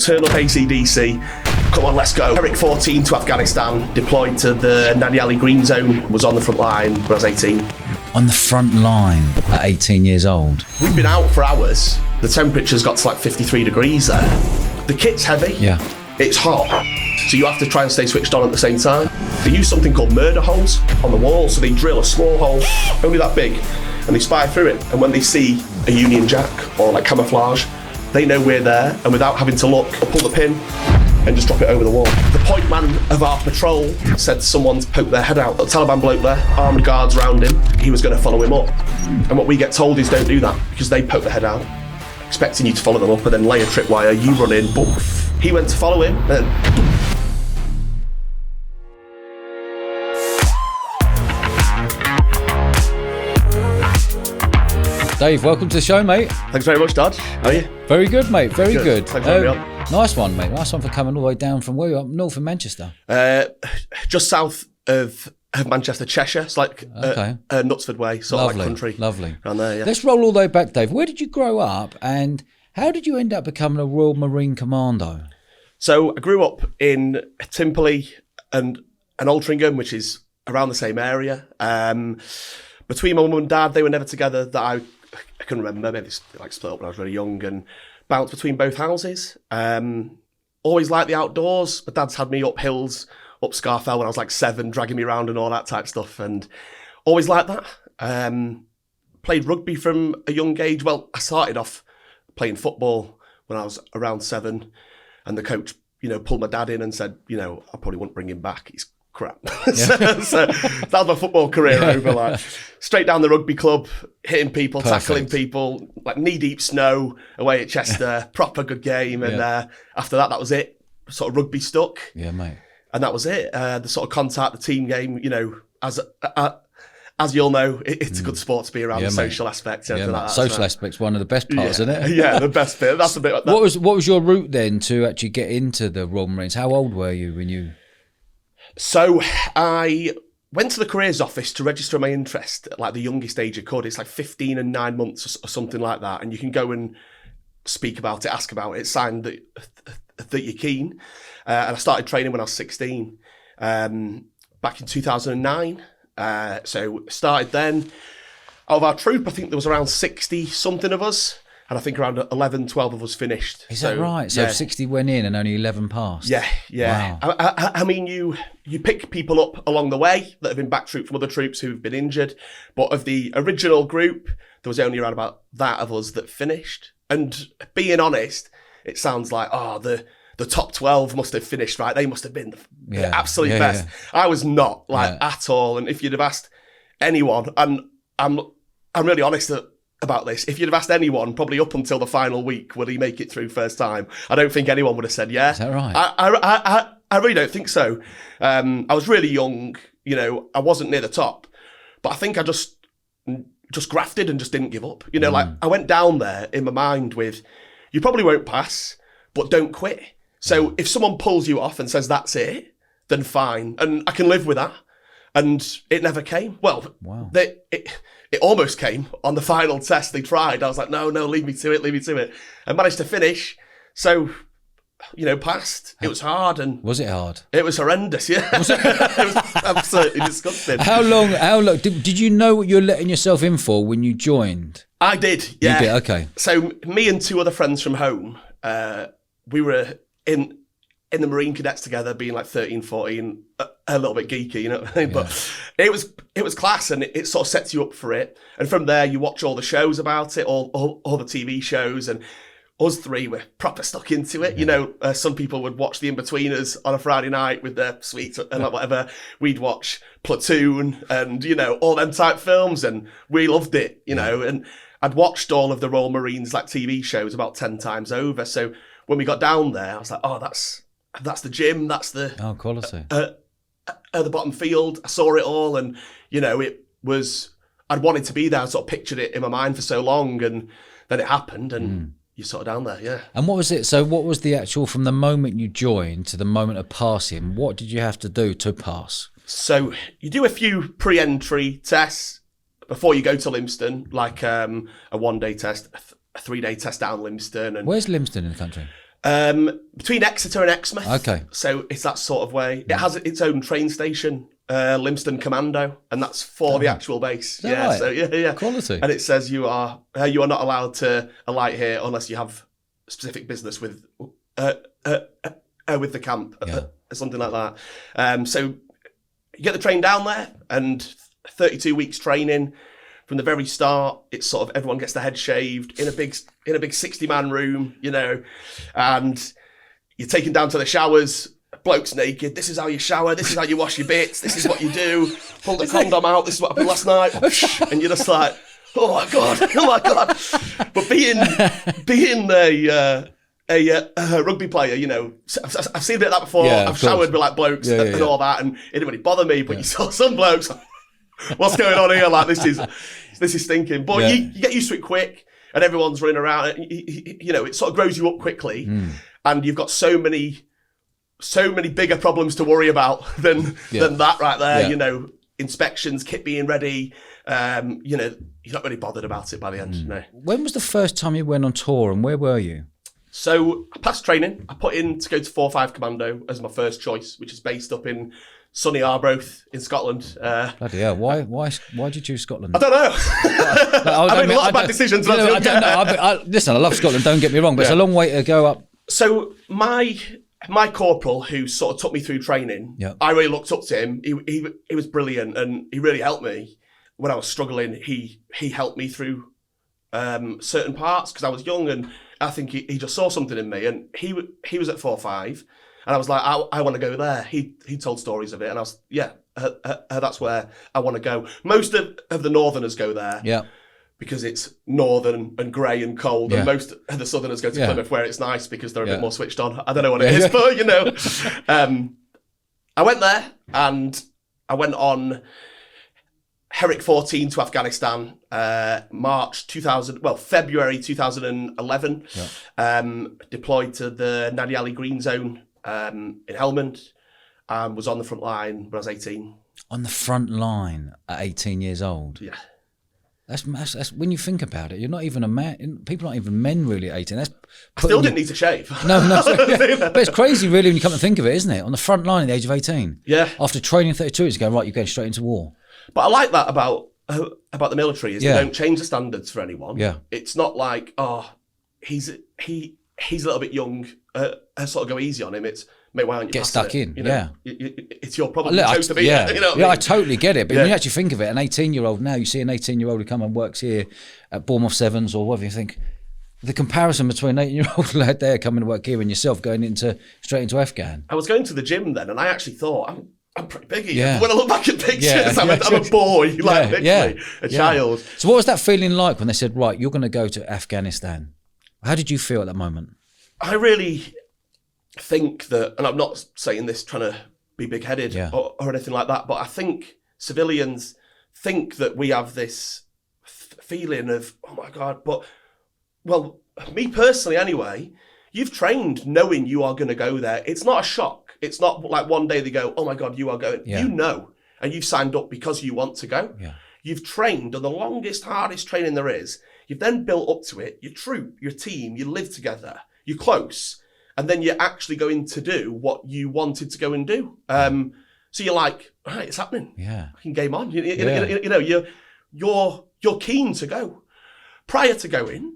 turn up AC/DC, come on, let's go. Eric 14 to Afghanistan, deployed to the Nadi Ali Green Zone, was on the front line when I was 18. On the front line at 18 years old? We've been out for hours. The temperature's got to like 53 degrees there. The kit's heavy. Yeah. It's hot. So you have to try and stay switched on at the same time. They use something called murder holes on the wall. So they drill a small hole, only that big, and they spy through it. And when they see a Union Jack or like camouflage, they know we're there, and without having to look, they'll pull the pin and just drop it over the wall. The point man of our patrol said someone's poked their head out. The Taliban bloke there, armed guards around him, he was going to follow him up. And what we get told is don't do that, because they poke their head out, expecting you to follow them up, and then lay a tripwire, you run in, boof. He went to follow him, and Dave, welcome to the show, mate. Thanks very much, Dad. How are you? Very good, mate. Very good. Thanks for having me on. Nice one, mate. Nice one for coming all the way down from where you are, north of Manchester. Just south of Manchester, Cheshire. It's like Knutsford way, sort of like country. Lovely. Around there, yeah. Let's roll all the way back, Dave. Where did you grow up, and how did you end up becoming a Royal Marine Commando? So I grew up in Timperley and Altrincham, which is around the same area. Between my mum and dad, they were never together that I can remember. Maybe like split up when I was really young and bounced between both houses. Always liked the outdoors. My dad's had me up hills, up Scarfell when I was like 7, dragging me around and all that type of stuff, and always liked that. Played rugby from a young age. Well, I started off playing football when I was around 7, and the coach, pulled my dad in and said, I probably wouldn't bring him back. He's crap. Yeah. so that was my football career over, like straight down the rugby club, hitting people, tackling people, like knee-deep snow away at Chester, proper good game. And after that was it. Sort of rugby stuck. Yeah, mate. And that was it. The sort of contact, the team game, as you all know, it's a good sport to be around, the social aspect. Yeah, like that. Social aspect's one of the best parts, isn't it? Yeah, the best bit. That's the bit. What was your route then to actually get into the Royal Marines? How old were you when you... So I went to the careers office to register my interest at like the youngest age you could. It's like 15 and 9 months or something like that. And you can go and speak about it, ask about it, sign that you're keen. And I started training when I was 16, back in 2009. So started then. Out of our troop, I think there was around 60 something of us. And I think around 11, 12 of us finished. Is that right? So 60 went in and only 11 passed? Yeah. Wow. I mean, you pick people up along the way that have been back troop from other troops who've been injured. But of the original group, there was only around about that of us that finished. And being honest, it sounds like, the top 12 must have finished, right? They must have been the absolute best. Yeah. I was not, at all. And if you'd have asked anyone, and I'm really honest about this, if you'd have asked anyone, probably up until the final week, will he make it through first time? I don't think anyone would have said yeah. Is that right? I really don't think so. I was really young, I wasn't near the top, but I think I just grafted and just didn't give up. Like I went down there in my mind with, you probably won't pass, but don't quit. So if someone pulls you off and says that's it, then fine, and I can live with that. And it never came. Well, wow. It almost came on the final test. They tried. I was like, no, leave me to it. I managed to finish. So, passed. It was hard. And was it hard? It was horrendous, yeah. It was absolutely disgusting. How long, did you know what you were letting yourself in for when you joined? I did, yeah. You did, okay. So me and 2 other friends from home, we were in the Marine Cadets together, being like 13, 14, a little bit geeky, you know what I mean? But it was class, and it sort of sets you up for it. And from there, you watch all the shows about it, all the TV shows, and us 3 were proper stuck into it. Yeah. Some people would watch The In-Betweeners on a Friday night with their sweets and whatever. We'd watch Platoon and, all them type films, and we loved it, know. And I'd watched all of the Royal Marines like TV shows about 10 times over. So when we got down there, I was like, that's the gym, that's the quality. The bottom field. I saw it all, and it was, I'd wanted to be there. I sort of pictured it in my mind for so long, and then it happened, and you're sort of down there, yeah. And what was it? So what was the actual, from the moment you joined to the moment of passing, what did you have to do to pass? So you do a few pre-entry tests before you go to Lympstone, like a 1-day test, a 3-day test down Lympstone. And where's Lympstone in the country? Between Exeter and Exmouth. Okay. So it's that sort of way. It has its own train station, Limston Commando, and that's for the actual base. Yeah, right? so yeah. Quality. And it says you are not allowed to alight here unless you have specific business with the camp, something like that. So you get the train down there, and 32 weeks training. From the very start, it's sort of everyone gets their head shaved in a big 60-man room, and you're taken down to the showers. Bloke's naked. This is how you shower. This is how you wash your bits. This is what you do. Pull the condom out. This is what happened last night. And you're just like, oh my god. But being a rugby player, I've seen a bit of that before. Yeah, I've showered with like blokes and all that, and it didn't really bother me. But you saw some blokes. What's going on here? Like this is stinking. But you get used to it quick, and everyone's running around. It sort of grows you up quickly, and you've got so many bigger problems to worry about than that right there. Yeah. Inspections, kit being ready. You're not really bothered about it by the end. No. When was the first time you went on tour, and where were you? So I passed training. I put in to go to 4-5 Commando as my first choice, which is based up in sunny Arbroath in Scotland. Bloody hell! Why did you choose Scotland? I don't know. I made a lot of bad decisions. I don't know. Listen, I love Scotland. Don't get me wrong, but it's a long way to go up. So my corporal, who sort of took me through training, I really looked up to him. He was brilliant, and he really helped me when I was struggling. He helped me through certain parts because I was young, and I think he just saw something in me. And he was at 4-5. And I was like, I want to go there. He told stories of it, and I was, that's where I want to go. Most of the Northerners go there, because it's northern and grey and cold, and most of the Southerners go to Plymouth where it's nice because they're a bit more switched on. I don't know what it is, but I went there, and I went on Herrick 14 to Afghanistan, February 2011. Deployed to the Nadi Ali Green Zone. In Helmand, was on the front line when I was 18. On the front line at 18 years old? Yeah. That's when you think about it, you're not even a man. People aren't even men really at 18. I still didn't need to shave. No. But it's crazy really when you come to think of it, isn't it? On the front line at the age of 18. Yeah. After training 32 years ago, right, you're going straight into war. But I like that about the military, is they don't change the standards for anyone. Yeah. It's not like, he's a little bit young, sort of go easy on him. It's, mate, why aren't you get stuck in? It's your problem. I totally get it. But when you actually think of it, an 18-year-old now, you see an 18-year-old who come and works here at Bournemouth Sevens or whatever, you think the comparison between an 18-year-old lad there coming to work here and yourself going straight into Afghan. I was going to the gym then, and I actually thought I'm pretty big here. When I look back at pictures, I'm a boy, literally a child. So what was that feeling like when they said, right, you're going to go to Afghanistan? How did you feel at that moment? I really think that, and I'm not saying this trying to be big-headed or anything like that, but I think civilians think that we have this feeling of, oh my God, but, well, me personally anyway, you've trained knowing you are going to go there. It's not a shock. It's not like one day they go, oh my God, you are going. Yeah. You know, and you've signed up because you want to go. Yeah. You've trained, and the longest, hardest training there is. You've then built up to it, your troop, your team, you live together, you're close, and then you're actually going to do what you wanted to go and do. So you're like, all right, it's happening. Yeah. I can game on. You're keen to go. Prior to going,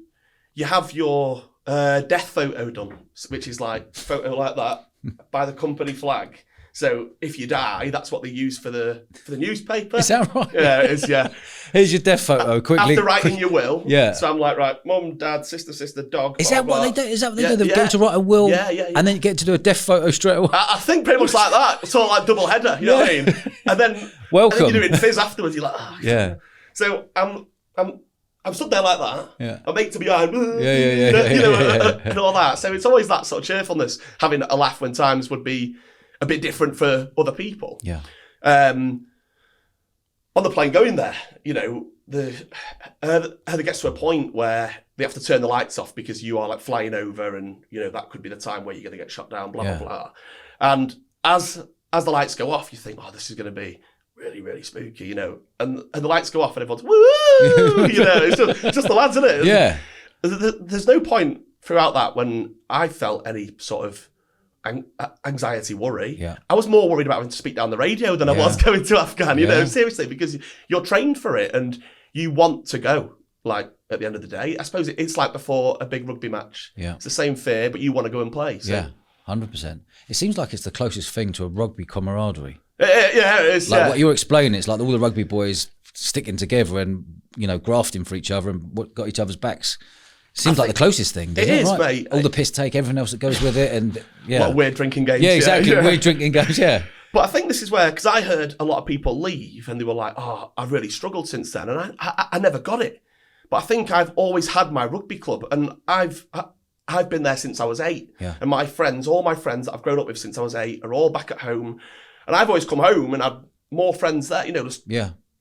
you have your death photo done, which is like a photo like that by the company flag. So if you die, that's what they use for the newspaper. Is that right? Yeah, it is, yeah. Here's your death photo, quickly. After writing your will. Yeah. So I'm like, right, mum, dad, sister, dog. Is that what they do? Is that what they do? They go to write a will and then get to do a death photo straight away? I think pretty much like that. Sort of like double header, you know what I mean? And then, welcome. And then you're doing fizz afterwards, you're like, oh. Yeah. So I'm stood there like that. Yeah. I'm mate to behind. Yeah. And all that. So it's always that sort of cheerfulness, having a laugh when times would be a bit different for other people. Yeah. On the plane going there, it gets to a point where they have to turn the lights off because you are like flying over, and that could be the time where you're going to get shot down. Blah blah. And as the lights go off, you think, oh, this is going to be really, really spooky, And the lights go off, and everyone's woo, it's just the lads, isn't it? Yeah. There's no point throughout that, when I felt any sort of anxiety, worry, Yeah. I was more worried about having to speak down the radio than I was going to Afghan, you know, seriously, because you're trained for it and you want to go, like, at the end of the day. I suppose it's like before a big rugby match. Yeah. It's the same fear, but you want to go and play. So. Yeah, 100%. It seems like it's the closest thing to a rugby camaraderie. Yeah, it is. Like what you're explaining, it's like all the rugby boys sticking together and, you know, grafting for each other and got each other's backs. Seems like the closest thing, doesn't it? It is, right? mate. All the piss take, everything else that goes with it, and A lot of weird drinking games. Yeah, exactly. Weird drinking games, yeah. But I think this is where, because I heard a lot of people leave and they were like, oh, I've really struggled since then. And I never got it. But I think I've always had my rugby club and I've been there since I was 8. Yeah. And my friends, all my friends that I've grown up with since I was 8 are all back at home. And I've always come home and had more friends there, you know, just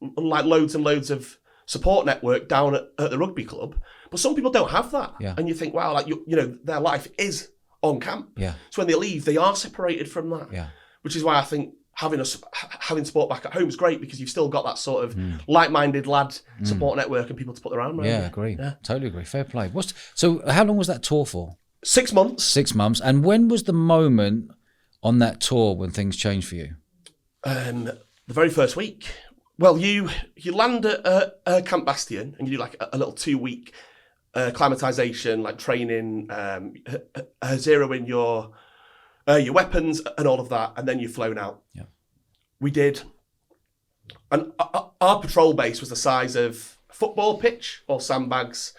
like loads and loads of support network down at the rugby club. But some people don't have that. Yeah. And you think, wow, like, you know, their life is on camp. Yeah. So when they leave, they are separated from that. Yeah. Which is why I think having support back at home is great, because you've still got that sort of like-minded lad support network and people to put their arm around. Yeah, agree. Yeah. Totally agree. Fair play. So how long was that tour for? 6 months. 6 months. And when was the moment on that tour when things changed for you? The very first week. Well, you land at Camp Bastion and you do like a little 2-week acclimatization, like training, zeroing your weapons and all of that, and then you're flown out. Yeah. We did, and our patrol base was the size of a football pitch, all sandbags,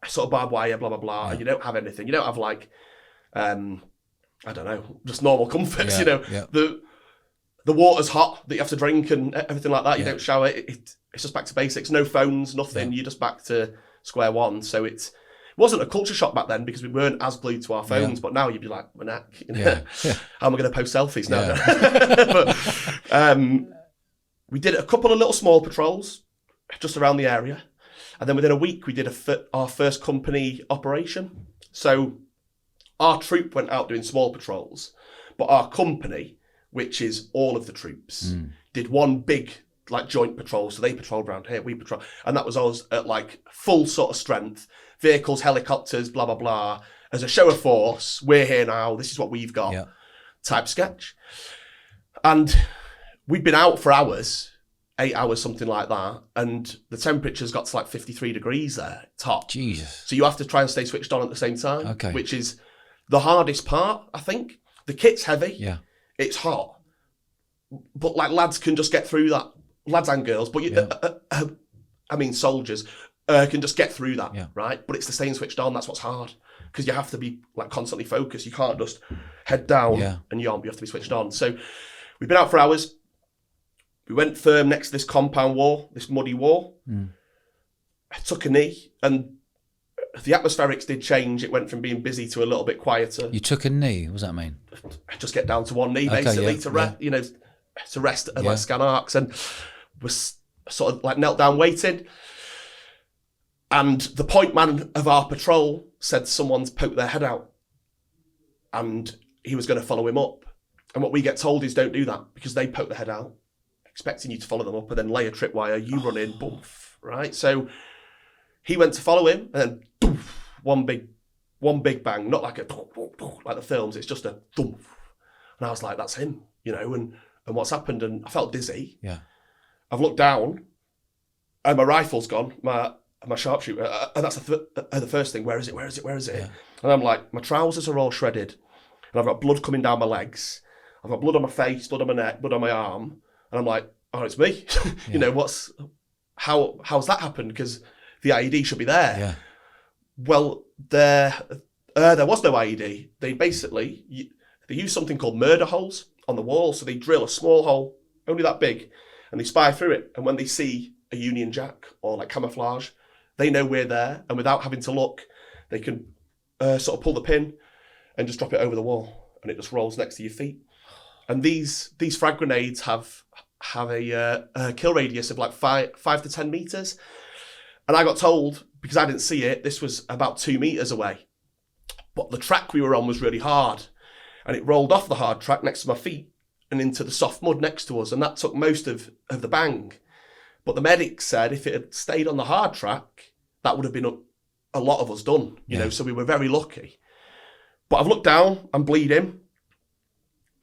sort of barbed wire, blah blah blah. Yeah. And you don't have anything. You don't have like, I don't know, just normal comforts. You know, the water's hot that you have to drink and everything like that. You don't shower. It's just back to basics. No phones, nothing. You're just back to square one. So it wasn't a culture shock back then because we weren't as glued to our phones. But now you'd be like, Manak, you know, how am I going to post selfies now? But we did a couple of little small patrols just around the area. And then within a week, we did our first company operation. So our troop went out doing small patrols, but our company, which is all of the troops, did one big like joint patrol. So they patrolled around here, we patrol. And that was us at like full sort of strength, vehicles, helicopters, blah, blah, blah. As a show of force, we're here now, this is what we've got, type sketch. And we'd been out for hours, 8 hours, something like that. And the temperature's got to like 53 degrees there, it's hot. Jesus. So you have to try and stay switched on at the same time, Okay. which is the hardest part, I think. The kit's heavy. Yeah. It's hot, but like lads can just get through that. Lads and girls, but I mean soldiers can just get through that, right? But it's the staying switched on. That's what's hard, because you have to be like constantly focused. You can't just head down and yomp. You have to be switched on. So we've been out for hours. We went firm next to this compound wall, this muddy wall. I took a knee, and the atmospherics did change. It went from being busy to a little bit quieter. You took a knee. What does that mean? Just get down to one knee, basically, to rest. You know, to rest and like scan arcs, and was sort of like knelt down waiting. And the point man of our patrol said someone's poked their head out, and he was going to follow him up. And what we get told is don't do that, because they poke their head out, expecting you to follow them up, and then lay a tripwire. You run in, boom, right? So he went to follow him, and then one big bang, not like a like the films. It's just a thump. And I was like, that's him, you know. And what's happened? And I felt dizzy. Yeah. I've looked down, and my rifle's gone. My sharpshooter, and that's the first thing. Where is it? Where is it? Where is it? Yeah. And I'm like, my trousers are all shredded, and I've got blood coming down my legs. I've got blood on my face, blood on my neck, blood on my arm, and I'm like, oh, it's me. You know, how's that happened? Because the IED should be there. Yeah. Well, there was no IED. They basically they use something called murder holes on the wall. So they drill a small hole, only that big, and they spy through it. And when they see a Union Jack or like camouflage, they know we're there. And without having to look, they can sort of pull the pin and just drop it over the wall, and it just rolls next to your feet. And these frag grenades have a kill radius of like 5 to 10 meters. And I got told, because I didn't see it, this was about 2 meters away. But the track we were on was really hard, and it rolled off the hard track next to my feet and into the soft mud next to us, and that took most of the bang. But the medics said if it had stayed on the hard track, that would have been a lot of us done, you know, so we were very lucky. But I've looked down, I'm bleeding,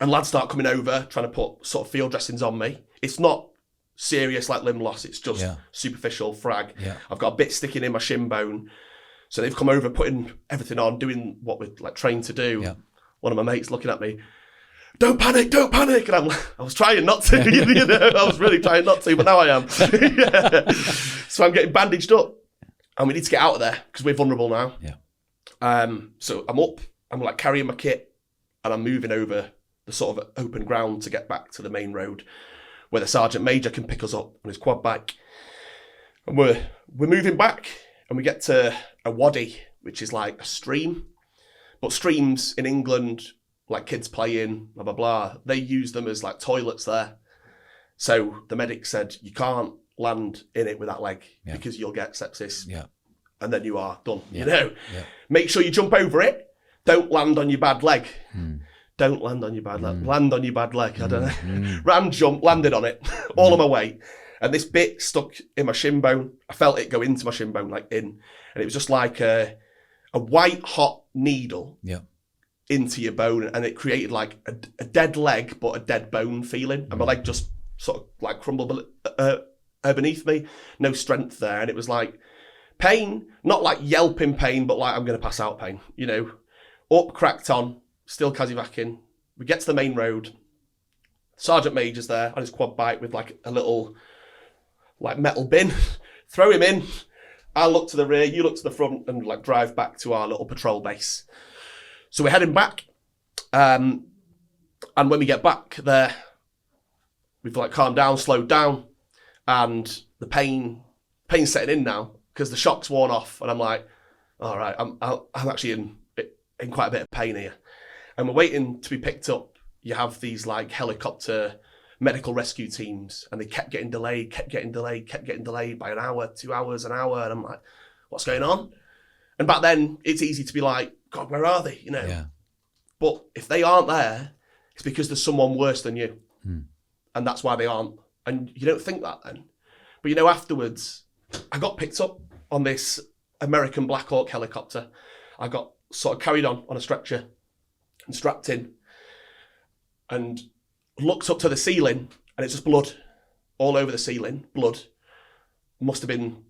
and lads start coming over, trying to put sort of field dressings on me. It's not serious like limb loss, it's just superficial frag. Yeah. I've got a bit sticking in my shin bone. So they've come over, putting everything on, doing what we're like trained to do. Yeah. One of my mates looking at me, don't panic. And I was trying not to, you know, I was really trying not to, but now I am. So I'm getting bandaged up and we need to get out of there because we're vulnerable now. Yeah. So I'm up, I'm like carrying my kit and I'm moving over the sort of open ground to get back to the main road where the sergeant major can pick us up on his quad bike. And we're moving back and we get to a wadi, which is like a stream. But streams in England, like kids play in, blah, blah, blah, they use them as like toilets there. So the medic said, you can't land in it with that leg because you'll get sepsis. Yeah. And then you are done, you know. Yeah. Make sure you jump over it. Don't land on your bad leg. Don't land on your bad leg. Land on your bad leg. I don't know. Ran, jump, landed on it. All of my weight. And this bit stuck in my shin bone. I felt it go into my shin bone, like in. And it was just like a white hot needle into your bone. And it created like a dead leg, but a dead bone feeling. And my leg just sort of like crumbled beneath me. No strength there. And it was like pain, not like yelping pain, but like I'm going to pass out pain, you know. Up, cracked on. Still Kazivacking. We get to the main road. Sergeant Major's there on his quad bike with like a little like metal bin. Throw him in. I look to the rear, you look to the front and like drive back to our little patrol base. So we're heading back. And when we get back there, we've like calmed down, slowed down. And the pain's setting in now because the shock's worn off. And I'm like, all right, I'm actually in quite a bit of pain here. And we're waiting to be picked up. You have these like helicopter medical rescue teams and they kept getting delayed by an hour, 2 hours, an hour. And I'm like, what's going on? And back then it's easy to be like, God, where are they? You know? Yeah. But if they aren't there, it's because there's someone worse than you. And that's why they aren't. And you don't think that then. But you know, afterwards, I got picked up on this American Black Hawk helicopter. I got sort of carried on a stretcher and strapped in and looked up to the ceiling and it's just blood all over the ceiling. Blood. Must have been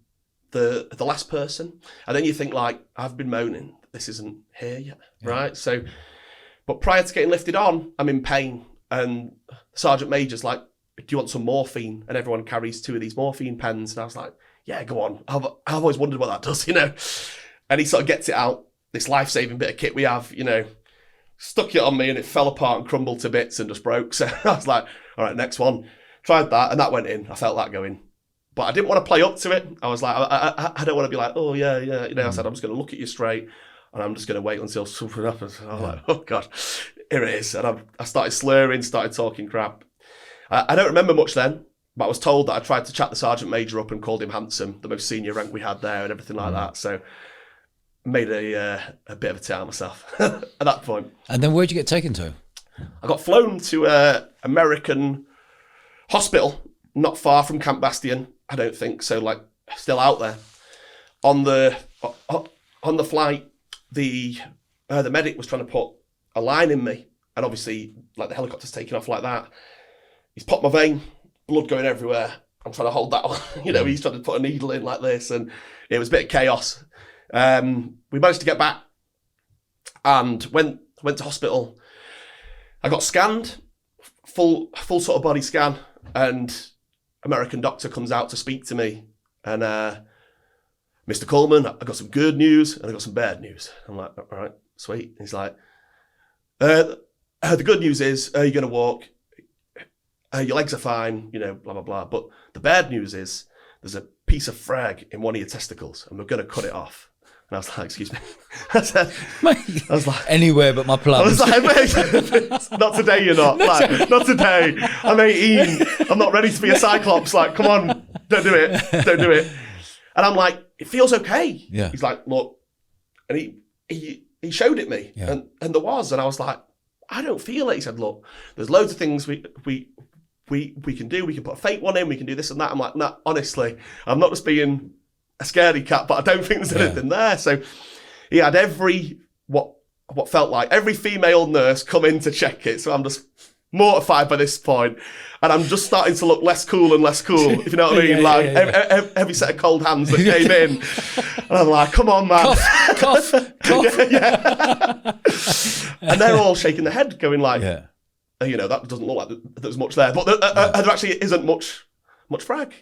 the last person. And then you think like, I've been moaning, this isn't here yet, right? So, but prior to getting lifted on, I'm in pain and Sergeant Major's like, do you want some morphine? And everyone carries 2 of these morphine pens. And I was like, yeah, go on. I've always wondered what that does, you know? And he sort of gets it out, this life-saving bit of kit we have, you know, stuck it on me and it fell apart and crumbled to bits and just broke. So I was like, all right, next one. Tried that and that went in. I felt that going. But I didn't want to play up to it. I was like, I don't want to be like, oh, yeah. You know, I said, I'm just going to look at you straight and I'm just going to wait until something happens. I was like, oh, God, here it is. And I started slurring, started talking crap. I don't remember much then, but I was told that I tried to chat the Sergeant Major up and called him handsome, the most senior rank we had there and everything like that. So made a bit of a tit out of myself at that point. And then where'd you get taken to? I got flown to an American hospital, not far from Camp Bastion, I don't think. So like still out there. On the flight, the medic was trying to put a line in me. And obviously like the helicopter's taking off like that. He's popped my vein, blood going everywhere. I'm trying to hold that on. You know, he's trying to put a needle in like this. And it was a bit of chaos. We managed to get back and went to hospital. I got scanned, full sort of body scan, and American doctor comes out to speak to me. And Mr. Coleman, I got some good news and I got some bad news. I'm like, all right, sweet. And he's like, the good news is you're going to walk. Your legs are fine, you know, blah, blah, blah. But the bad news is there's a piece of frag in one of your testicles and we're going to cut it off. And I was like, excuse me. I was like, anywhere but my plums. I was like, mate, not today you're not. Like, not today. I'm 18. I'm not ready to be a Cyclops. Like, come on, don't do it. Don't do it. And I'm like, it feels okay. Yeah. He's like, look. And he showed it me. Yeah. And there was. And I was like, I don't feel it. He said, look, there's loads of things we can do. We can put a fake one in. We can do this and that. I'm like, nah, honestly, I'm not just being scaredy cat, but I don't think there's anything there. So he had what felt like every female nurse come in to check it. So I'm just mortified by this point, and I'm just starting to look less cool and less cool, if you know what I mean. Every set of cold hands that came in, and I'm like, come on, man. Cough. And they're all shaking their head, going like, that doesn't look like there's much there, but there actually isn't much frag.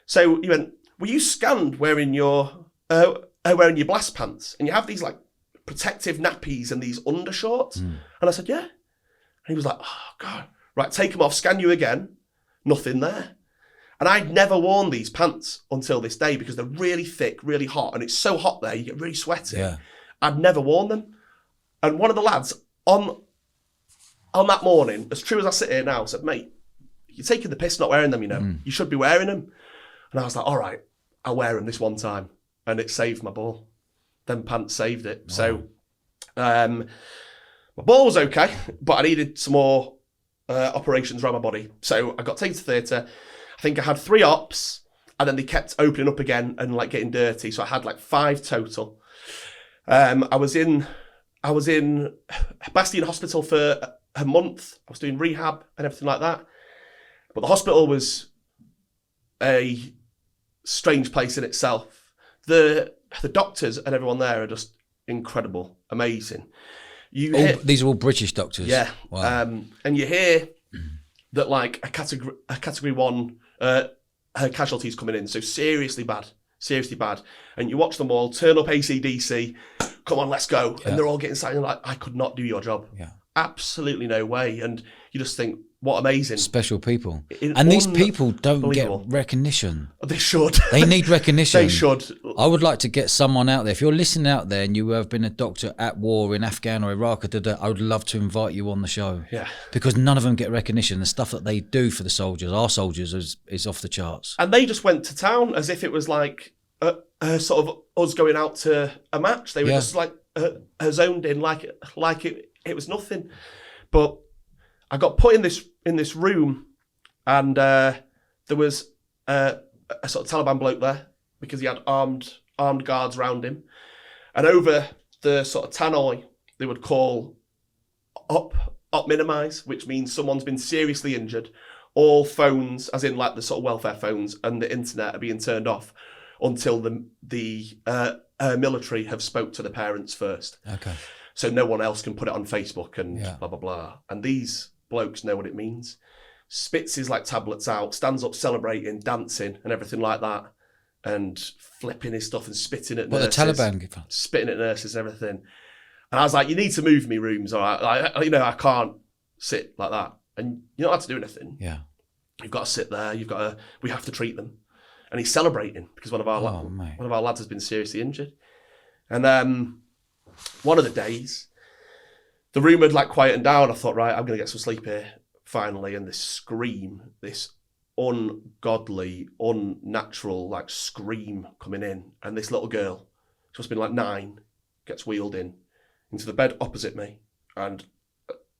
So he went, were you scanned wearing your blast pants? And you have these like protective nappies and these undershorts? And I said, yeah. And he was like, oh, God. Right, take them off, scan you again. Nothing there. And I'd never worn these pants until this day because they're really thick, really hot, and it's so hot there, you get really sweaty. Yeah. I'd never worn them. And one of the lads on that morning, as true as I sit here now, said, mate, you're taking the piss not wearing them, You should be wearing them. And I was like, all right, I'll wear them this one time. And it saved my ball. Them pants saved it. Wow. So my ball was okay, but I needed some more operations around my body. So I got taken to theatre. I think I had 3 ops, and then they kept opening up again and like getting dirty. So I had like 5 total. I was in Bastion Hospital for a month. I was doing rehab and everything like that. But the hospital was a strange place in itself. The doctors and everyone there are just incredible, amazing. These are all British doctors. Yeah. Wow. And you hear that like a category 1 casualties coming in, so seriously bad. And you watch them all turn up AC/DC, come on, let's go. Yeah. And they're all getting something like, I could not do your job. Yeah. Absolutely no way. And you just think, what amazing. Special people. And these people don't get recognition. They should. They need recognition. They should. I would like to get someone out there. If you're listening out there and you have been a doctor at war in Afghan or Iraq, I would love to invite you on the show. Yeah. Because none of them get recognition. The stuff that they do for the soldiers, our soldiers, is off the charts. And they just went to town as if it was like sort of us going out to a match. They were just like zoned in like it was nothing. But I got put in this room, and there was a sort of Taliban bloke there because he had armed guards around him, and over the sort of tannoy they would call op minimise, which means someone's been seriously injured. All phones, as in like the sort of welfare phones and the internet, are being turned off until the military have spoke to the parents first. Okay. So no one else can put it on Facebook and blah blah blah. And these blokes know what it means. Spits his like tablets out, stands up celebrating, dancing and everything like that, and flipping his stuff and spitting at nurses. What the Taliban give us? Spitting at nurses and everything. And I was like, you need to move me rooms, all right? I can't sit like that. And you don't have to do anything. Yeah. You've got to sit there. We have to treat them. And he's celebrating because one of our lads has been seriously injured. And one of the days, the room had like quietened down. I thought, right, I'm going to get some sleep here finally. And this scream, this ungodly, unnatural like scream coming in. And this little girl, she must have been like 9, gets wheeled into the bed opposite me. And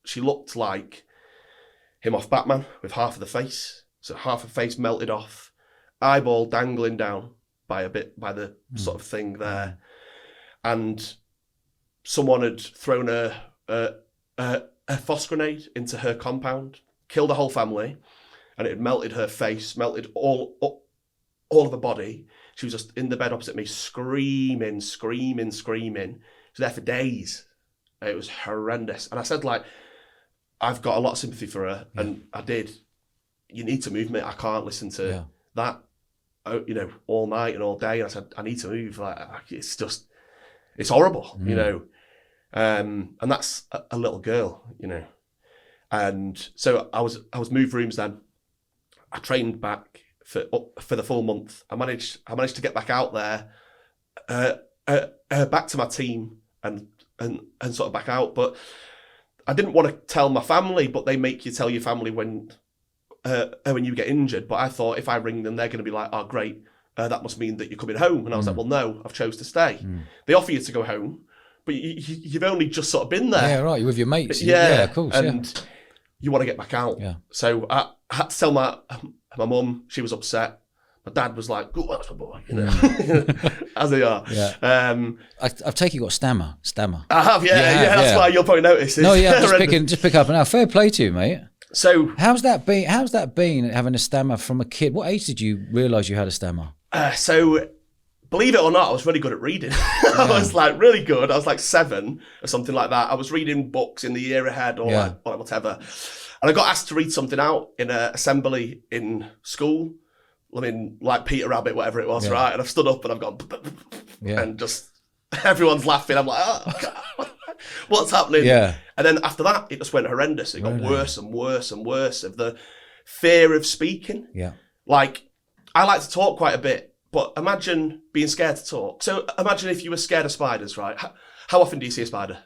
she looked like him off Batman with half of the face. So half of face melted off, eyeball dangling down by the sort of thing there. And someone had thrown a phos grenade into her compound, killed the whole family, and it had melted her face, melted all of her body. She was just in the bed opposite me, screaming. She was there for days. It was horrendous. And I said, like, I've got a lot of sympathy for her, and I did. You need to move me. I can't listen to that, all night and all day. And I said, I need to move. Like, it's horrible, and that's a little girl, And so I was moved rooms then. I trained back for the full month. I managed to get back out there, back to my team and sort of back out. But I didn't want to tell my family, but they make you tell your family when you get injured. But I thought if I ring them, they're going to be like, oh, great, that must mean that you're coming home. And I was like, well, no, I've chose to stay. They offer you to go home, but you've only just sort of been there. Yeah, right, you're with your mates. Yeah, of course. And you want to get back out. Yeah. So I had to tell my mum. She was upset. My dad was like, "Good, that's my boy," you know, as they are. Yeah. I've taken you got Stammer. I have, yeah. That's why you'll probably notice. No, yeah, just pick up now. Fair play to you, mate. So how's that been having a stammer from a kid? What age did you realise you had a stammer? So believe it or not, I was really good at reading. I was like really good. I was like 7 or something like that. I was reading books in the year ahead or like whatever. And I got asked to read something out in an assembly in school. I mean, like Peter Rabbit, whatever it was, right? And I've stood up and I've gone, and just everyone's laughing. I'm like, oh, God, what's happening? Yeah. And then after that, it just went horrendous. It got worse and worse and worse of the fear of speaking. Yeah. Like, I like to talk quite a bit, but imagine being scared to talk. So imagine if you were scared of spiders, right? How often do you see a spider?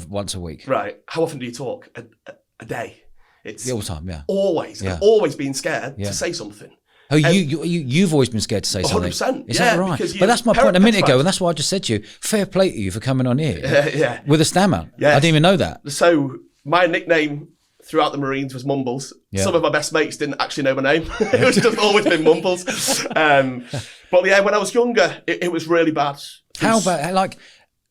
Once a week. Right. How often do you talk? A day. It's all the time, always. I've always been scared to say something. Oh, you've always been scared to say something. 100%. Is that right? But that's my point a minute ago, and that's why I just said to you, fair play to you for coming on here with a stammer. Yes. I didn't even know that. So my nickname throughout the Marines was Mumbles. Yeah. Some of my best mates didn't actually know my name. It was just always been Mumbles. But yeah, when I was younger, it was really bad. How bad? Like,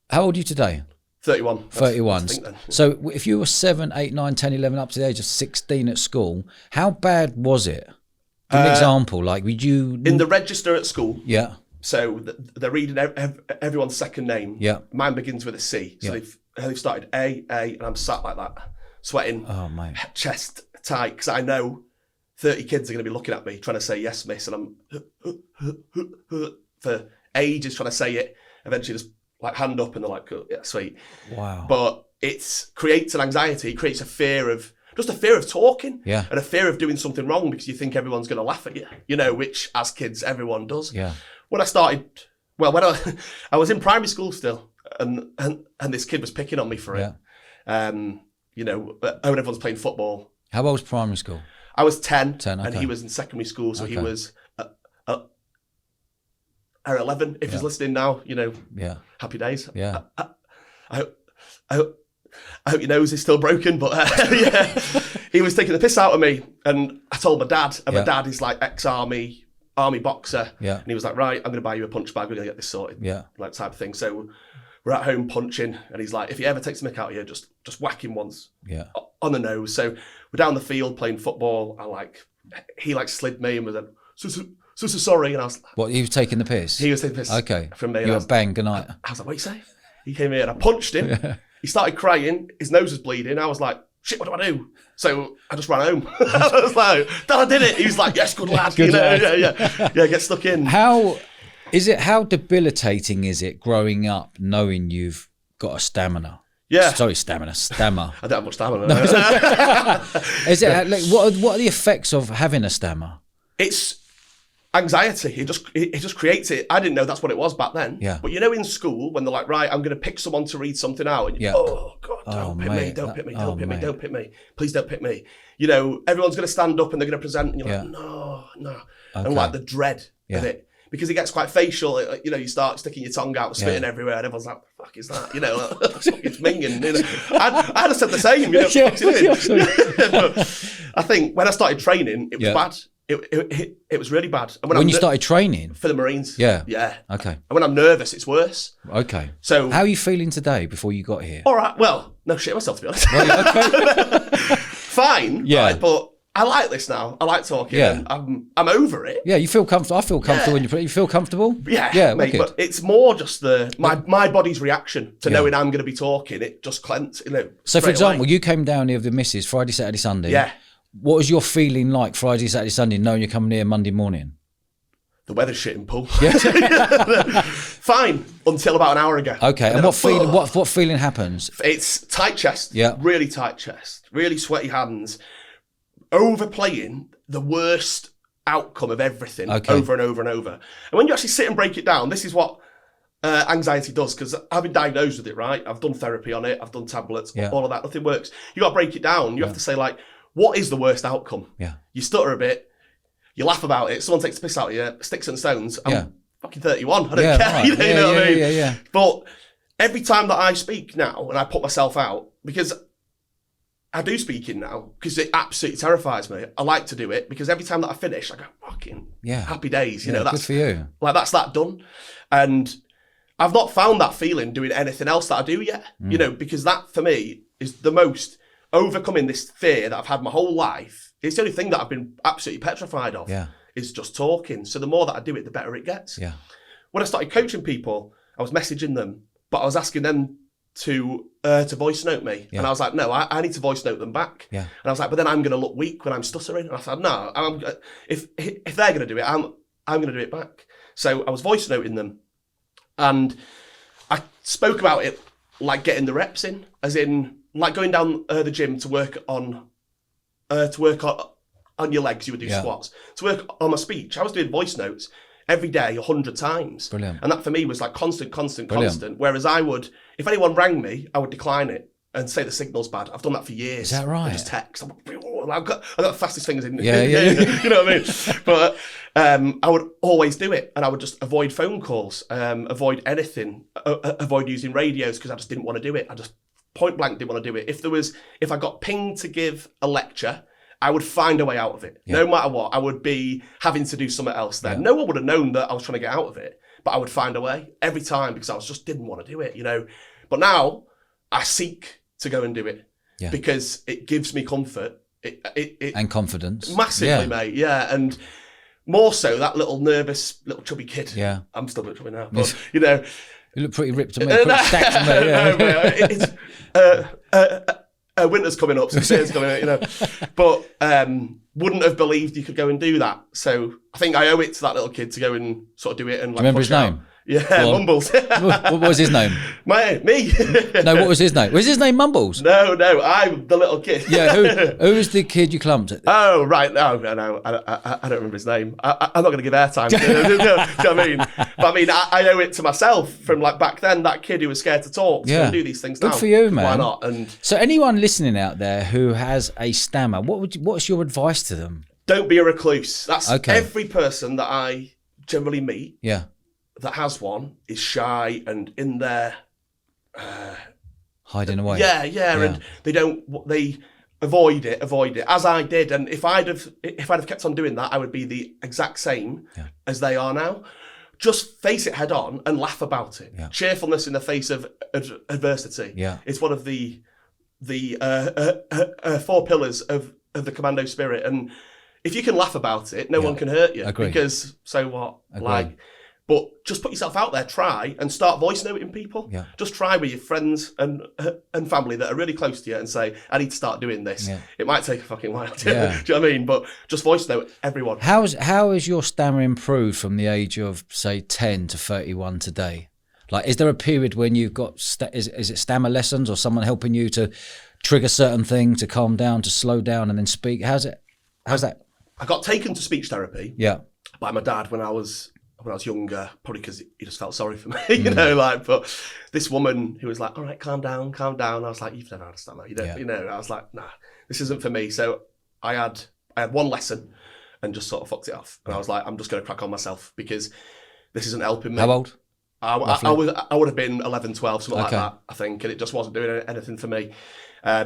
how old are you today? 31. 31. So if you were 7, 8, 9, 10, 11, up to the age of 16 at school, how bad was it? Give an example. Like, would you... In the register at school. Yeah. So they're reading everyone's second name. Yeah. Mine begins with a C. So they've started A, and I'm sat like that, sweating, chest tight, because I know 30 kids are going to be looking at me trying to say yes, miss, and I'm for ages trying to say it. Eventually just like hand up and they're like, oh, yeah, sweet. Wow. But it creates an anxiety, it creates a fear of talking and a fear of doing something wrong because you think everyone's going to laugh at you, you know, which as kids, everyone does. Yeah. When I I was in primary school still and this kid was picking on me for it. You know, when everyone's playing football. How old was primary school? I was 10, 10, okay. And he was in secondary school, so he was 11. If he's listening now, you know, happy days. Yeah. I hope your nose is still broken, but he was taking the piss out of me, and I told my dad, and my dad is like ex-army boxer, and he was like, right, I'm going to buy you a punch bag, we're going to get this sorted, like type of thing. So we're at home punching, and he's like, if he ever takes the mick out of you, just whack him once on the nose. So we're down the field playing football. He slid me and was like, so sorry, and I was like, what, he was taking the piss? He was taking the piss from me. You were bang, good night. I was like, what you say? He came in, I punched him. He started crying, his nose was bleeding. I was like, shit, what do I do? So I just ran home. I was like, Dad, I did it. He was like, yes, good lad. Good lad. Yeah, get stuck in. How debilitating is it growing up knowing you've got a stamina? Yeah. Sorry, stammer. I don't have much stamina. No, is it like, what are the effects of having a stammer? It's anxiety. It just creates it. I didn't know that's what it was back then. Yeah. But you know, in school, when they're like, right, I'm going to pick someone to read something out, and oh God, don't pick me, don't pick me, don't pick me, don't pick me, please don't pick me. You know, everyone's going to stand up and they're going to present, and you're like, no. Okay. And like the dread of it. Because it gets quite facial, you know, you start sticking your tongue out, spitting everywhere, and everyone's like, what the fuck is that? You know, it's minging. You know? I'd have said the same, you know. But I think when I started training, it was bad. It was really bad. And when you started training? For the Marines. Yeah. Yeah. Okay. And when I'm nervous, it's worse. Okay. So how are you feeling today before you got here? All right. Well, no shit myself, to be honest. Right, okay. Fine. Yeah. Right, but I like this now. I like talking. Yeah. I'm over it. Yeah, you feel comfortable. I feel comfortable when you feel comfortable. Yeah. Yeah, mate, but it's more just my body's reaction to knowing I'm going to be talking. It just cleanses, you know. So, for example, you came down here with the missus Friday, Saturday, Sunday. Yeah. What was your feeling like Friday, Saturday, Sunday, knowing you're coming here Monday morning? The weather's shit in Poole. Yeah. Fine until about an hour ago. Okay, and what feeling? What feeling happens? It's tight chest. Yeah. Really tight chest. Really sweaty hands. Overplaying the worst outcome of everything over and over and over. And when you actually sit and break it down, this is what anxiety does, because I've been diagnosed with it, right? I've done therapy on it. I've done tablets, all of that. Nothing works. You got to break it down. You have to say, like, what is the worst outcome? Yeah. You stutter a bit. You laugh about it. Someone takes the piss out of you. Sticks and stones. I'm fucking 31. I don't care. Right. You know what I mean? Yeah. But every time that I speak now and I put myself out, because I do speaking now because it absolutely terrifies me. I like to do it because every time that I finish, I go, fucking happy days. You know, that's good for you. Like, that's that done. And I've not found that feeling doing anything else that I do yet, you know, because that for me is the most overcoming this fear that I've had my whole life. It's the only thing that I've been absolutely petrified of is just talking. So the more that I do it, the better it gets. Yeah. When I started coaching people, I was messaging them, but I was asking them to voice note me. And I was like, no, I need to voice note them back. And I was like, but then I'm going to look weak when I'm stuttering. And I said, no, if they're going to do it, I'm going to do it back. So I was voice noting them. And I spoke about it like getting the reps in, as in like going down the gym to work on your legs. You would do squats. To work on my speech, I was doing voice notes every day 100 times. Brilliant. And that for me was like constant. Whereas I would, if anyone rang me, I would decline it and say the signal's bad. I've done that for years. Is that right? I just text. I've got the fastest fingers in. You know what I mean? But I would always do it, and I would just avoid phone calls, avoid anything, avoid using radios because I just didn't want to do it. I just point blank didn't want to do it. If I got pinged to give a lecture, I would find a way out of it. No matter what, I would be having to do something else then. No one would have known that I was trying to get out of it, but I would find a way every time because I just didn't want to do it, you know. But now I seek to go and do it because it gives me comfort. It and confidence. Massively, mate. Yeah. And more so that little nervous, little chubby kid. Yeah. I'm still a bit chubby now, but you know. You look pretty ripped to me. Pretty stacked to me, winter's coming up, so summer's coming up, you know. But wouldn't have believed you could go and do that. So I think I owe it to that little kid to go and sort of do it. And like, do you remember his name? Yeah, Mumbles. What was his name? Me. No, what was his name? Was his name Mumbles? No, I'm the little kid. Yeah, who was the kid you clumped at? Oh, right. No, I don't remember his name. I'm not going to give airtime. Do you know what I mean? But I mean, I owe it to myself from like back then, that kid who was scared to talk to go and do these things now. Good for you, man. Why not? And so anyone listening out there who has a stammer, what's your advice to them? Don't be a recluse. That's every person that I generally meet. Yeah. That has one is shy and in there hiding away. Yeah, and they avoid it as I did. And if I'd have kept on doing that, I would be the exact same as they are now. Just face it head on and laugh about it. Cheerfulness in the face of adversity. It's one of the 4 pillars of the Commando spirit. And if you can laugh about it, no one can hurt you. Agreed. Because so what? Agreed. But just put yourself out there, try and start voice noting people. Yeah. Just try with your friends and family that are really close to you and say, I need to start doing this. Yeah. It might take a fucking while. Do you know what I mean? But just voice note everyone. How has your stammer improved from the age of, say, 10 to 31 today? Like, is there a period when you've got, is it stammer lessons or someone helping you to trigger certain things, to calm down, to slow down and then speak? How's that? I got taken to speech therapy by my dad when I was younger, probably because he just felt sorry for me, you know, like, but this woman who was like, all right, calm down. I was like, you've never had a stammer, you don't, you know, I was like, nah, this isn't for me. So I had one lesson and just sort of fucked it off. And I was like, I'm just going to crack on myself because this isn't helping me. How old? I would have been 11, 12, something like that, I think. And it just wasn't doing anything for me. I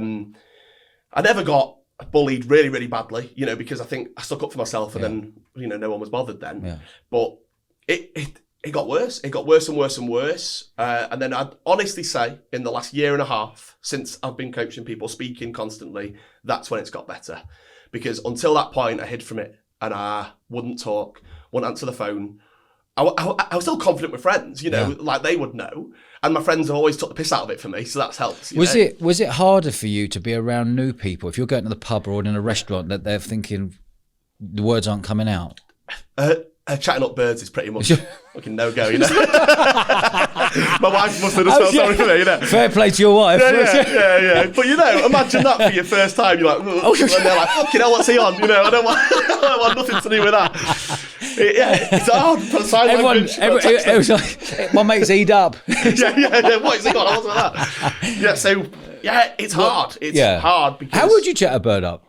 never got bullied really, really badly, you know, because I think I stuck up for myself and then, you know, no one was bothered then. Yeah. But it got worse. It got worse and worse and worse. And then I'd honestly say in the last year and a half, since I've been coaching people, speaking constantly, that's when it's got better. Because until that point, I hid from it and I wouldn't talk, wouldn't answer the phone. I was still confident with friends, you know, like they would know. And my friends have always took the piss out of it for me, so that's helped. Was it harder for you to be around new people? If you're going to the pub or in a restaurant that they're thinking the words aren't coming out? Chatting up birds is pretty much fucking no-go, you know. My wife must have just felt sorry for me, you know. Fair play to your wife. Yeah. But, you know, imagine that for your first time. You're like, and they're like, fucking hell, what's he on? You know, I don't want nothing to do with that. It's hard. Sign language. It was like, my mate's E'd up. yeah. What is he got? I was like that. Yeah, so, it's hard. It's hard because... How would you chat a bird up?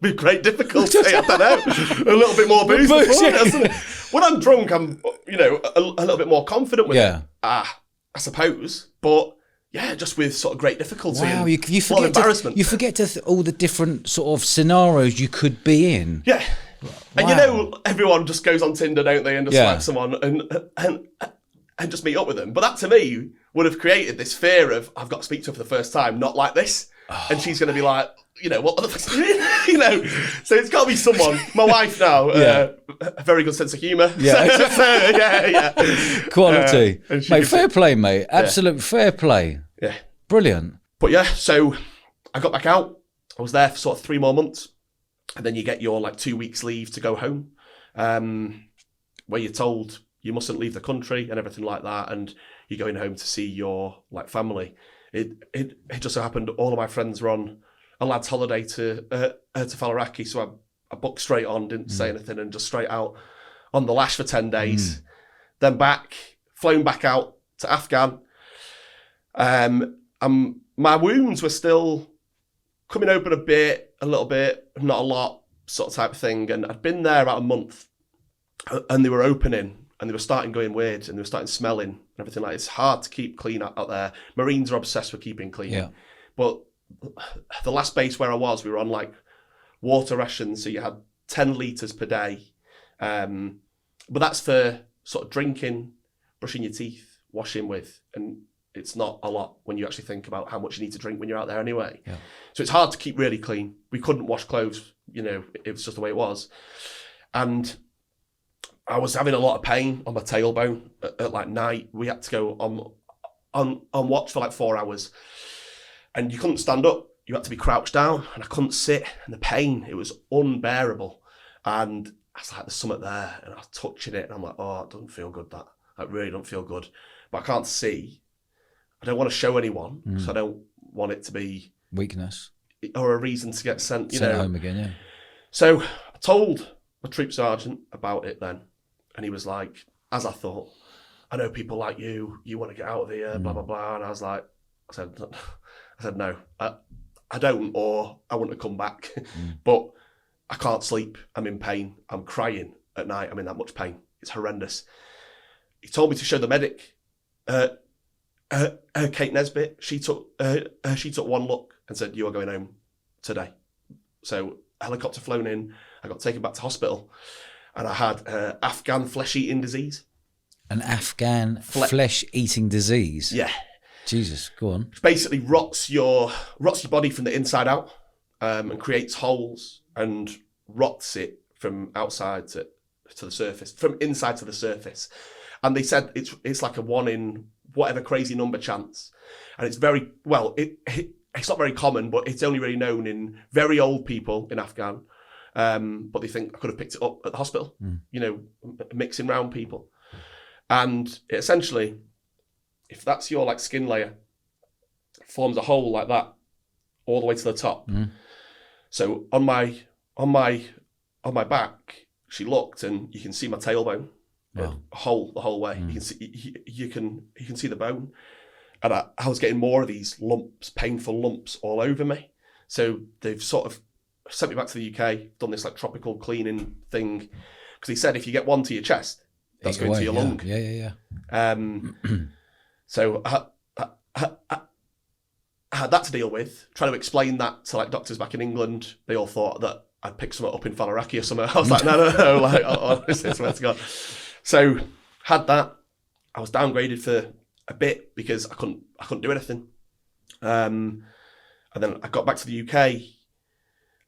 With great difficulty, I don't know. A little bit more booze before it. When I'm drunk, I'm, you know, a little bit more confident with it. I suppose. But yeah, just with sort of great difficulty. Wow, and you a lot of forget embarrassment. you forget all the different sort of scenarios you could be in. Yeah. And Wow. everyone just goes on Tinder, don't they, and just Yeah. like someone and just meet up with them. But that to me would have created this fear of, I've got to speak to her for the first time, not like this. And she's going to be like, what the fuck's so it's got to be someone. My wife now, a very good sense of humour. Yeah. Quality. Mate, fair play, mate. Absolute fair play. Yeah. Brilliant. But yeah, so I got back out. I was there for sort of 3 more months. And then you get your 2 weeks leave to go home, where you're told you mustn't leave the country and everything like that. And you're going home to see your family. It just so happened all of my friends were on a lad's holiday to Faliraki, so I booked straight on, didn't say anything, and just straight out on the lash for 10 days. Then flown back out to Afghan. My wounds were still coming open a little bit, not a lot, sort of type of thing. And I'd been there about a month, and they were opening, and they were starting going weird, and they were starting smelling and everything like that. It's hard to keep clean out there. Marines are obsessed with keeping clean. Yeah. But the last base where I was, we were on water rations, so you had 10 litres per day. But that's for sort of drinking, brushing your teeth, washing with, and it's not a lot when you actually think about how much you need to drink when you're out there anyway. Yeah. So it's hard to keep really clean. We couldn't wash clothes, it was just the way it was. And I was having a lot of pain on my tailbone at night. We had to go on watch for 4 hours. And you couldn't stand up. You had to be crouched down, and I couldn't sit. And the pain, it was unbearable. And I was like, there's something there. And I was touching it, and I'm like, oh, it doesn't feel good, that. It really don't feel good. But I can't see. I don't want to show anyone, because I don't want it to be weakness or a reason to get sent home again. Yeah. So I told my troop sergeant about it then, and he was like, as I thought, I know people like you want to get out of here, blah blah blah. And I said no, I don't, or I wouldn't have come back. But I can't sleep. I'm in pain. I'm crying at night. I'm in that much pain. It's horrendous. He told me to show the medic. Kate Nesbitt, she took one look and said, you are going home today. So helicopter flown in, I got taken back to hospital, and I had Afghan flesh-eating disease. An Afghan flesh-eating disease? Yeah. Jesus, go on. Which basically rots your body from the inside out, and creates holes and rots it from outside to the surface, from inside to the surface. And they said it's like a 1 in whatever crazy number chance. And it's very, it's not very common, but it's only really known in very old people in Afghan. But they think I could have picked it up at the hospital, mixing round people. And it essentially, if that's your skin layer, it forms a hole like that all the way to the top. So on my back, she looked, and you can see my tailbone. Wow. The whole way. You can see the bone, and I was getting more of these painful lumps all over me. So they've sort of sent me back to the UK, done this tropical cleaning thing, because he said if you get one to your chest, that's going to your lung. Yeah. So I had that to deal with. Trying to explain that to doctors back in England, they all thought that I'd picked something up in Faliraki or something. I was like, no, honestly, I swear to God. So had that. I was downgraded for a bit because I couldn't do anything. And then I got back to the UK,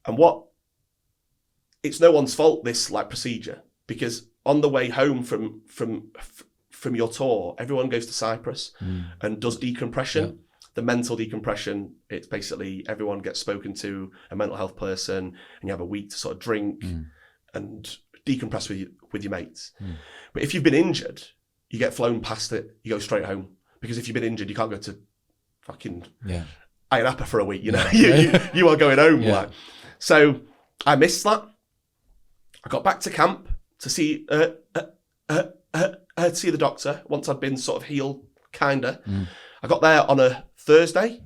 and it's no one's fault, this procedure, because on the way home from your tour, everyone goes to Cyprus and does decompression. Yeah. The mental decompression, it's basically everyone gets spoken to, a mental health person, and you have a week to sort of drink and decompress with your mates. But if you've been injured, you get flown past it, you go straight home. Because if you've been injured, you can't go to fucking Ayia Napa for a week, you are going home. Yeah. So I missed that. I got back to camp to see the doctor once I'd been sort of healed, kinda. I got there on a Thursday.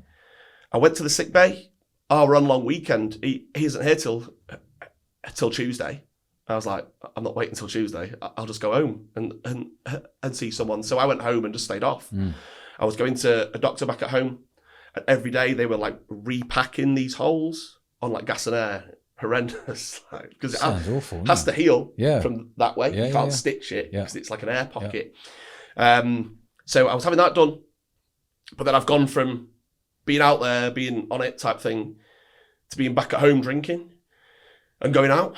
I went to the sick bay. Oh, we're on a long weekend. He isn't here till Tuesday. I was like, I'm not waiting till Tuesday. I'll just go home and see someone. So I went home and just stayed off. I was going to a doctor back at home, and every day they were like repacking these holes on like gas and air. Horrendous, because it awful, has to heal Yeah. from that way. Yeah, You can't yeah. stitch it Yeah. because it's like an air pocket. So I was having that done, but then I've gone from being out there, being on it type thing, to being back at home drinking and going out,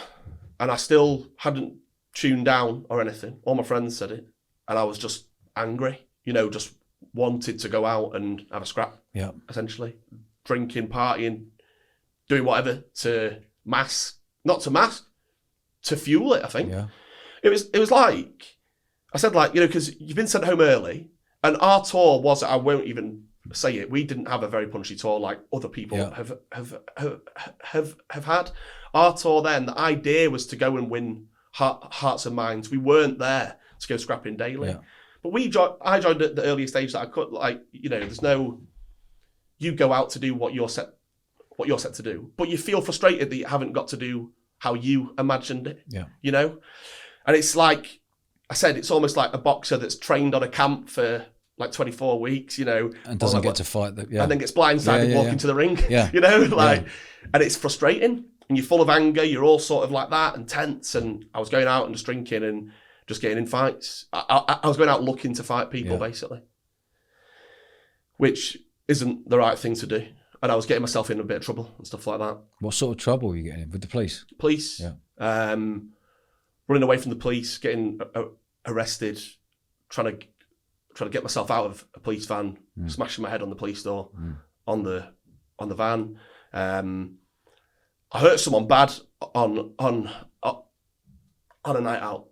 and I still hadn't tuned down or anything. All my friends said it, and I was just angry, just wanted to go out and have a scrap, essentially. Drinking, partying, doing whatever to to fuel it, I think. Yeah. It was like, I said like, because you've been sent home early, and our tour was, I won't even say it, we didn't have a very punchy tour like other people have had. Our tour then, the idea was to go and win hearts and minds. We weren't there to go scrapping daily. Yeah. But I joined at the earliest stage that I could, there's no, you go out to do what you're set to do, but you feel frustrated that you haven't got to do how you imagined it. Yeah. And it's like I said, it's almost like a boxer that's trained on a camp for like 24 weeks, and doesn't get to fight and then gets blindsided walking to the ring. And it's frustrating, and you're full of anger, you're all sort of like that and tense. And I was going out and just drinking and just getting in fights. I was going out looking to fight people, basically, which isn't the right thing to do. And I was getting myself in a bit of trouble and stuff like that. What sort of trouble were you getting in with the police? Police. Yeah. Running away from the police, getting arrested, trying to get myself out of a police van, smashing my head on the police door, on the van. I hurt someone bad on a night out.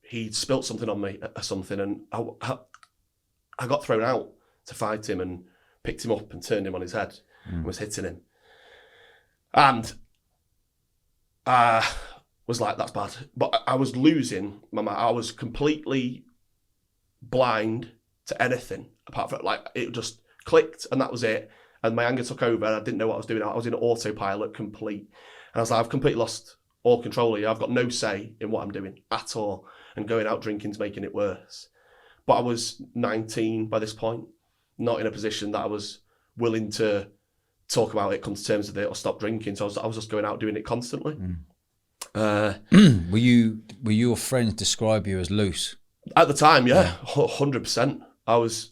He spilt something on me or something, and I got thrown out to fight him and picked him up and turned him on his head and was hitting him. And I was like, that's bad. But I was losing my mind. I was completely blind to anything apart from, like, it just clicked and that was it. And my anger took over and I didn't know what I was doing. I was in autopilot complete. And I was like, I've completely lost all control here. I've got no say in what I'm doing at all. And going out drinking's making it worse. But I was 19 by this point, not in a position that I was willing to talk about it, come to terms with it, or stop drinking. So I was just going out doing it constantly. Were your friends describe you as loose? At the time, yeah. 100%. I was,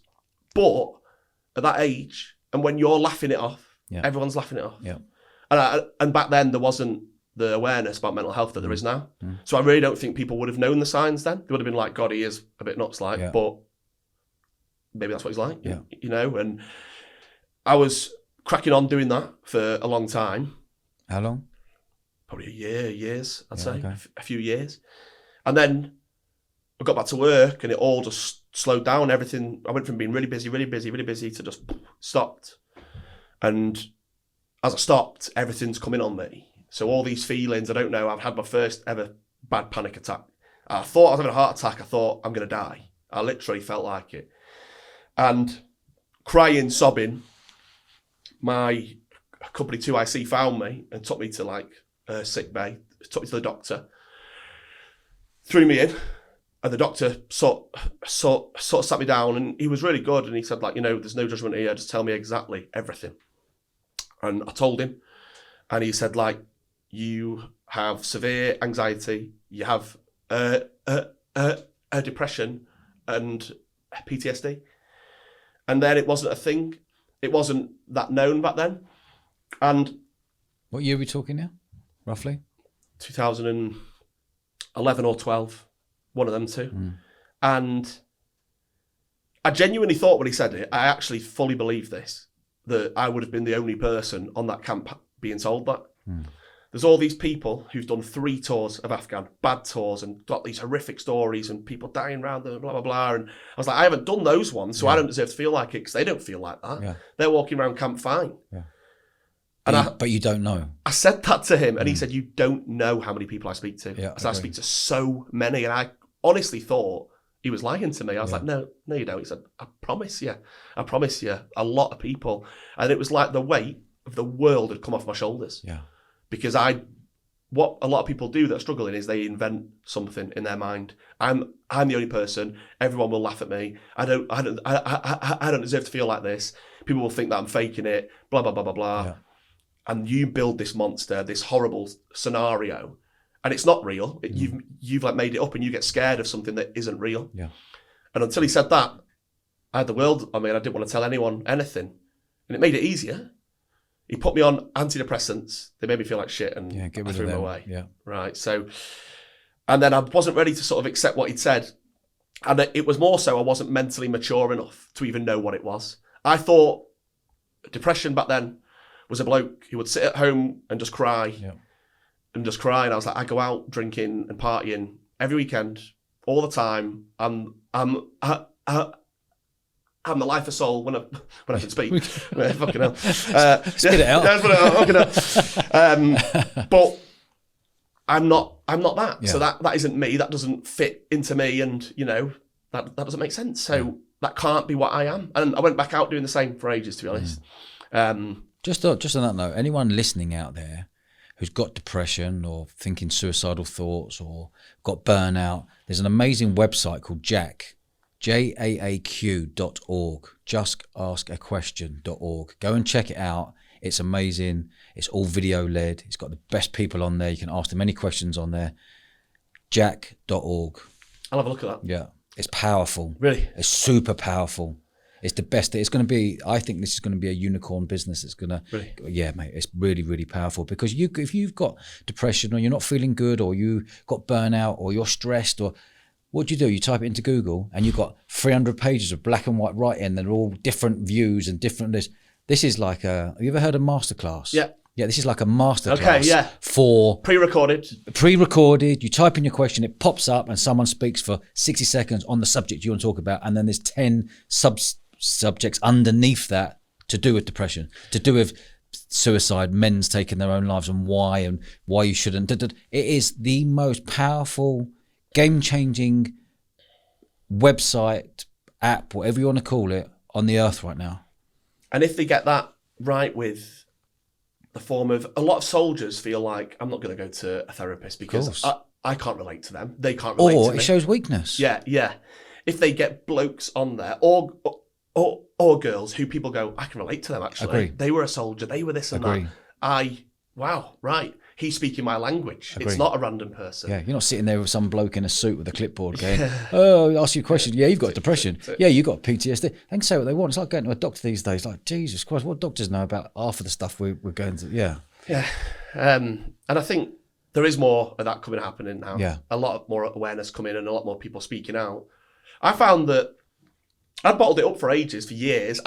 but at that age, and when you're laughing it off, everyone's laughing it off. Yeah. And back then there wasn't the awareness about mental health that there is now. So I really don't think people would have known the signs then. They would have been like, God, he is a bit nuts, but maybe that's what he's like, and I was cracking on doing that for a long time. How long? Probably years, I'd say, a few years. And then I got back to work and it all just slowed down. Everything, I went from being really busy to just stopped. And as I stopped, everything's coming on me. So all these feelings, I don't know, I've had my first ever bad panic attack. I thought I was having a heart attack. I thought I'm going to die. I literally felt like it. And crying, sobbing, my company 2IC found me and took me to like sick bay, took me to the doctor, threw me in, and the doctor sort of sat me down, and he was really good, and he said, like, there's no judgment here, just tell me exactly everything. And I told him, and he said, like, you have severe anxiety, you have depression and PTSD. And then it wasn't a thing. It wasn't that known back then. And what year are we talking now, roughly? 2011 or 12, one of them two. And I genuinely thought when he said it, I actually fully believed this, that I would have been the only person on that camp being told that. There's all these people who've done 3 tours of Afghan, bad tours, and got these horrific stories and people dying around them, blah, blah, blah. And I was like, I haven't done those ones, so I don't deserve to feel like it, because they don't feel like that. Yeah. They're walking around camp fine. Yeah. But you don't know. I said that to him, and he said, you don't know how many people I speak to. Yeah, so I speak to so many, and I honestly thought he was lying to me. I was like, no, you don't. He said, I promise you, a lot of people. And it was like the weight of the world had come off my shoulders. Yeah. Because I what a lot of people do that are struggling is they invent something in their mind. I'm the only person. Everyone will laugh at me. I don't deserve to feel like this. People will think that I'm faking it. Blah blah blah blah blah. Yeah. And you build this monster, this horrible scenario, and it's not real. You've like made it up, and you get scared of something that isn't real. Yeah. And until he said that, I had the world. I mean, I didn't want to tell anyone anything, and it made it easier. He put me on antidepressants. They made me feel like shit, and Get I rid threw of them them. away. Yeah. Right. So, and then I wasn't ready to sort of accept what he'd said. And it was more so I wasn't mentally mature enough to even know what it was. I thought depression back then was a bloke who would sit at home and just cry. Yeah. And just cry. And I was like, I go out drinking and partying every weekend, all the time. I'm the life of soul when I can speak. Fucking hell. Spit it out. But I'm not that. Yeah. So that isn't me. That doesn't fit into me, and that doesn't make sense. So that can't be what I am. And I went back out doing the same for ages, to be honest. Just on that note, anyone listening out there who's got depression or thinking suicidal thoughts or got burnout, there's an amazing website called JAAQ.org, justaskaquestion.org. Go and check it out. It's amazing. It's all video led. It's got the best people on there. You can ask them any questions on there. Jack.org. I'll have a look at that. Yeah. It's powerful. Really? It's super powerful. It's the best. It's going to be, I think this is going to be a unicorn business. It's going to, Really? Yeah, mate, it's really, really powerful because if you've got depression or you're not feeling good or you got burnout or you're stressed or what do? You type it into Google and you've got 300 pages of black and white writing that are all different views and different this. This is like have you ever heard of masterclass? Yeah. Yeah, this is like a masterclass. Okay, yeah. For pre-recorded. You type in your question, it pops up and someone speaks for 60 seconds on the subject you want to talk about. And then there's 10 subjects underneath that to do with depression, to do with suicide, men's taking their own lives and why you shouldn't. It is the most powerful, game-changing website, app, whatever you want to call it, on the earth right now. And if they get that right with the form of, a lot of soldiers feel like, I'm not going to go to a therapist because I can't relate to them. They can't relate to me. Or it shows weakness. Yeah. If they get blokes on there, or girls who people go, I can relate to them actually. Agree. They were a soldier, they were this and Agree. that. Wow, right. He's speaking my language. Agree. It's not a random person. Yeah, you're not sitting there with some bloke in a suit with a clipboard going, oh, ask you a question. Yeah, you've got depression. Yeah, you've got PTSD. They can say what they want. It's like going to a doctor these days. Like, Jesus Christ, what doctors know about half of the stuff we're going to? Yeah. Yeah. And I think there is more of that happening now. Yeah. A lot more awareness coming and a lot more people speaking out. I found that I bottled it up for ages, for years.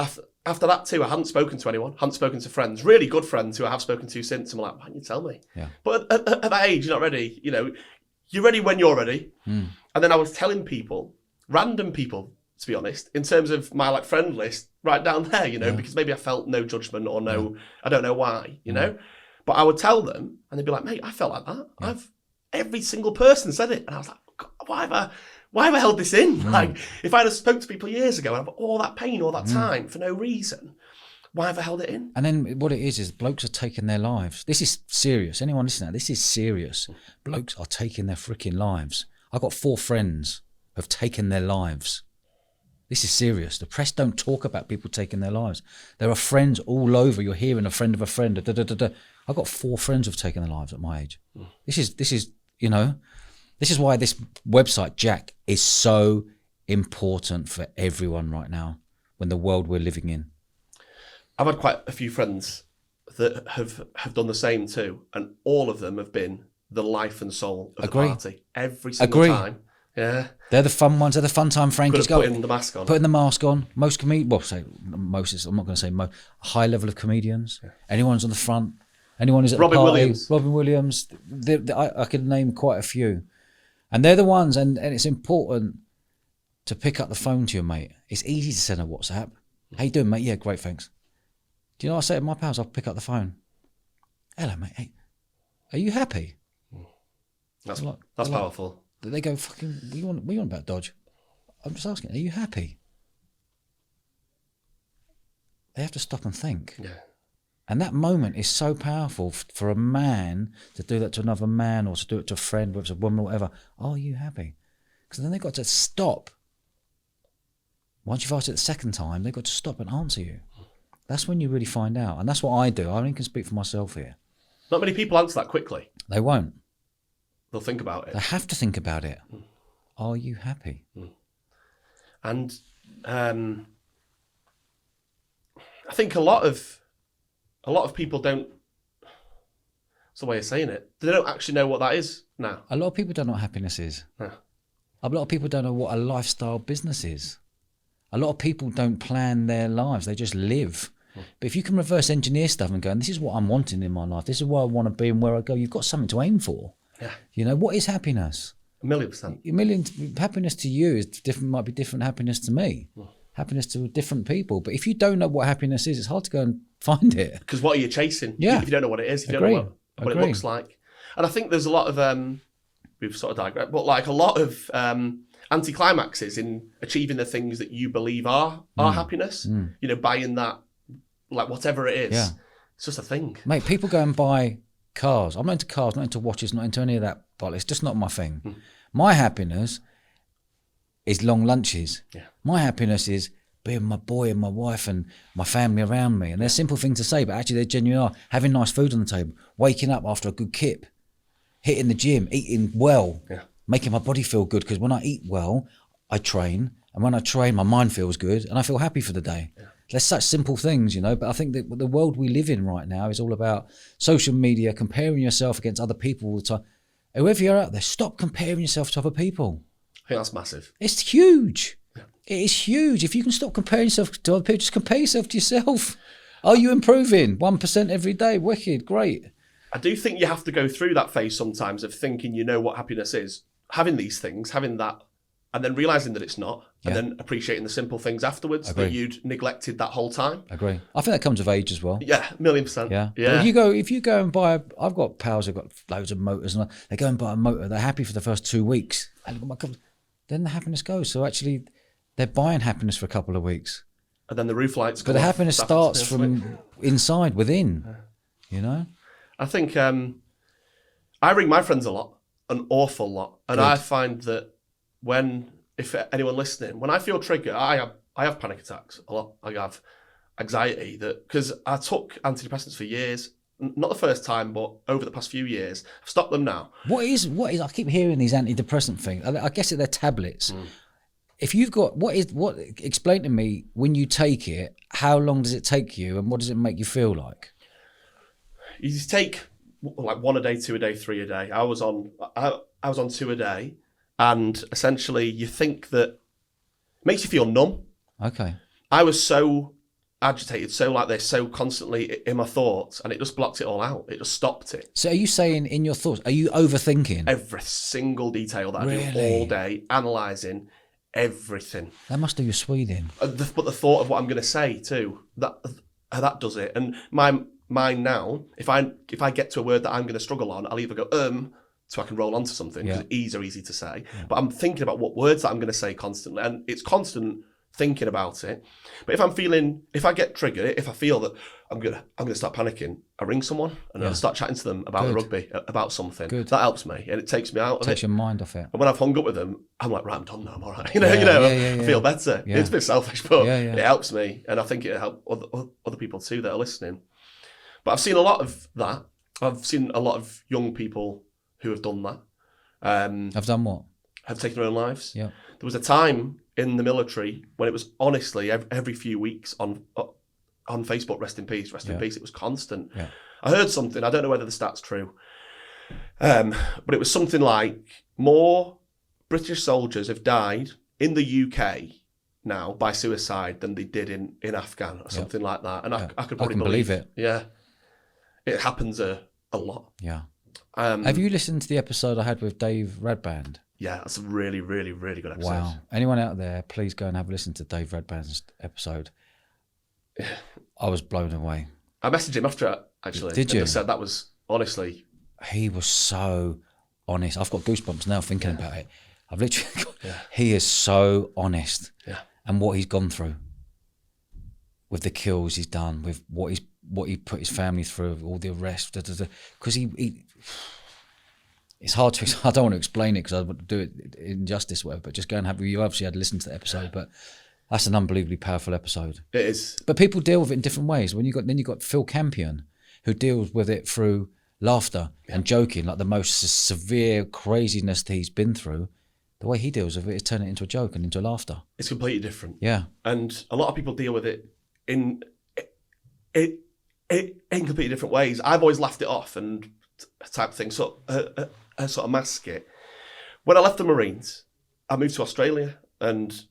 After that too, I hadn't spoken to anyone, hadn't spoken to friends, really good friends who I have spoken to since. I'm like, why didn't you tell me? Yeah. But at that age, you're not ready. You're ready when you're ready. And then I was telling people, random people, to be honest, in terms of my friend list, right down there, because maybe I felt no judgment or I don't know why, But I would tell them and they'd be like, mate, I felt like that. Yeah. Every single person said it. And I was like, God, why have I held this in? If I'd have spoke to people years ago and I've got all that pain, all that time for no reason, why have I held it in? And then what it is blokes are taking their lives. This is serious. Anyone listening, this is serious. Blokes are taking their freaking lives. I've got 4 friends who have taken their lives. This is serious. The press don't talk about people taking their lives. There are friends all over. You're hearing a friend of a friend. I've got 4 friends who've taken their lives at my age. This is This is why this website, Jack, is so important for everyone right now when the world we're living in. I've had quite a few friends that have done the same too, and all of them have been the life and soul of the party every single time. Yeah, they're the fun ones. They're the fun time Frankies. Putting the mask on. Putting the mask on. Most I'm not going to say most. High level of comedians. Yeah. Anyone who's on the front. Anyone who's at Robin the party. Williams. Robin Williams. I could name quite a few. And they're the ones, and it's important to pick up the phone to your mate. It's easy to send a WhatsApp. How you doing, mate? Yeah, great, thanks. Do you know what I say to my pals? I'll pick up the phone. Hello, mate. Hey, are you happy? That's powerful. They go, fucking, what you want about Dodge? I'm just asking, are you happy? They have to stop and think. Yeah. And that moment is so powerful for a man to do that to another man or to do it to a friend, whether it's a woman or whatever. Are you happy? Because then they've got to stop. Once you've asked it the second time, they've got to stop and answer you. That's when you really find out. And that's what I do. I only can speak for myself here. Not many people answer that quickly. They won't. They'll think about it. They have to think about it. Are you happy? And I think a lot of people don't. What's the way of saying it? They don't actually know what that is now. A lot of people don't know what happiness is. No. A lot of people don't know what a lifestyle business is. A lot of people don't plan their lives. They just live. But if you can reverse engineer stuff and go, this is what I'm wanting in my life. This is where I want to be and where I go. You've got something to aim for. Yeah. You know, what is happiness? 1,000,000%. Happiness to you is different. Might be different happiness to me. Happiness to different people. But if you don't know what happiness is, it's hard to go and find it. Because what are you chasing? Yeah. If you don't know what it is, if you don't know what it looks like. And I think there's a lot of we've sort of digressed, but like a lot of anticlimaxes in achieving the things that you believe are happiness. You know, buying that, like whatever it is. Yeah. It's just a thing. Mate, people go and buy cars. I'm not into cars, not into watches, not into any of that. But it's just not my thing. My happiness is long lunches. Yeah. My happiness is being my boy and my wife and my family around me. And they're simple things to say, but actually they genuinely are. Having nice food on the table, waking up after a good kip, hitting the gym, eating well, making my body feel good. Because when I eat well, I train. And when I train, my mind feels good and I feel happy for the day. Yeah. There's such simple things, you know, but I think that the world we live in right now is all about social media, comparing yourself against other people all the time. Whoever you're out there, stop comparing yourself to other people. I think that's massive. It's huge. Yeah. It is huge. If you can stop comparing yourself to other people, just compare yourself to yourself. Are you improving? 1% every day. Wicked. Great. I do think you have to go through that phase sometimes of thinking you know what happiness is. Having these things, having that, and then realising that it's not, and then appreciating the simple things afterwards that you'd neglected that whole time. Agree. I think that comes with age as well. Yeah, 1,000,000%. Yeah. Yeah. If you go and buy, I've got pals who've got loads of motors, and they go and buy a motor. They're happy for the first 2 weeks, and then the happiness goes. So actually, they're buying happiness for a couple of weeks. And then the roof lights go But the off happiness starts from inside, within. You know. I think I ring my friends a lot, an awful lot, and I find that if anyone listening, when I feel triggered, I have panic attacks a lot. I have anxiety because I took antidepressants for years, not the first time, but over the past few years. I've stopped them now. What is? I keep hearing these antidepressant things. I guess they're tablets. If you've got explain to me when you take it, how long does it take you, and what does it make you feel like? You take like 1 a day, 2 a day, 3 a day. I was on 2 a day. And essentially, you think that it makes you feel numb. Okay. I was so agitated, so like this, so constantly in my thoughts, and it just blocked it all out. It just stopped it. So are you saying in your thoughts, are you overthinking? Every single detail that I do all day, analysing everything. That must do your Sweden. But the thought of what I'm going to say too, that does it. And my mind now, if I get to a word that I'm going to struggle on, I'll either go, so I can roll onto something, because E's are easy to say. Yeah. But I'm thinking about what words that I'm going to say constantly, and it's constant thinking about it. But if I get triggered, if I feel that I'm gonna start panicking, I ring someone and I'll start chatting to them about the rugby, about something. Good. That helps me, and it takes me out of it. Takes your mind off it. And when I've hung up with them, I'm like, right, I'm done now, I'm all right. I feel better. Yeah. It's a bit selfish, but it helps me, and I think it'll help other people too that are listening. But I've seen a lot of that. I've seen a lot of young people who have done that. Have done what? Have taken their own lives. Yeah. There was a time in the military when it was honestly every few weeks on Facebook, rest in peace. It was constant. Yeah. I heard something, I don't know whether the stat's true, but it was something like more British soldiers have died in the UK now by suicide than they did in Afghan or something like that. And I could probably believe it. Yeah. It happens a lot. Yeah. Have you listened to the episode I had with Dave Radband? Yeah, that's a really, really, really good episode. Wow. Anyone out there, please go and have a listen to Dave Radband's episode. I was blown away. I messaged him after it, actually. Did you? I said that was, honestly... He was so honest. I've got goosebumps now thinking about it. I've literally got... He is so honest. Yeah. And what he's gone through. With the kills he's done, with what he's what he put his family through, all the arrests, because he it's hard to, I don't want to explain it because I would do it injustice, whatever, but just go and you obviously had to listen to the episode, but that's an unbelievably powerful episode. It is. But people deal with it in different ways. Then you got Phil Campion, who deals with it through laughter and joking, like the most severe craziness that he's been through. The way he deals with it is turning it into a joke and into laughter. It's completely different. Yeah. And a lot of people deal with it in completely different ways. I've always laughed it off and type of thing, sort of mask it. When I left the Marines, I moved to Australia and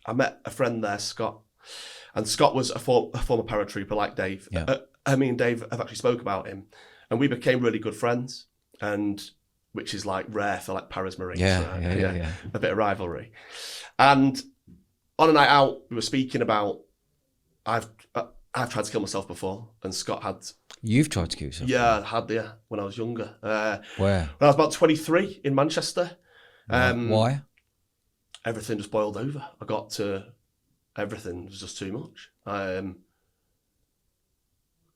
I met a friend there, Scott. And Scott was a former paratrooper like Dave. Yeah. Me and Dave have actually spoke about him. And we became really good friends, and which is like rare for like Paras Marines. Yeah. A bit of rivalry. And on a night out, we were speaking about I've tried to kill myself before, and Scott had. You've tried to kill yourself? Yeah, I had, when I was younger. Where? When I was about 23 in Manchester. Why? Everything just boiled over. I got to everything was just too much.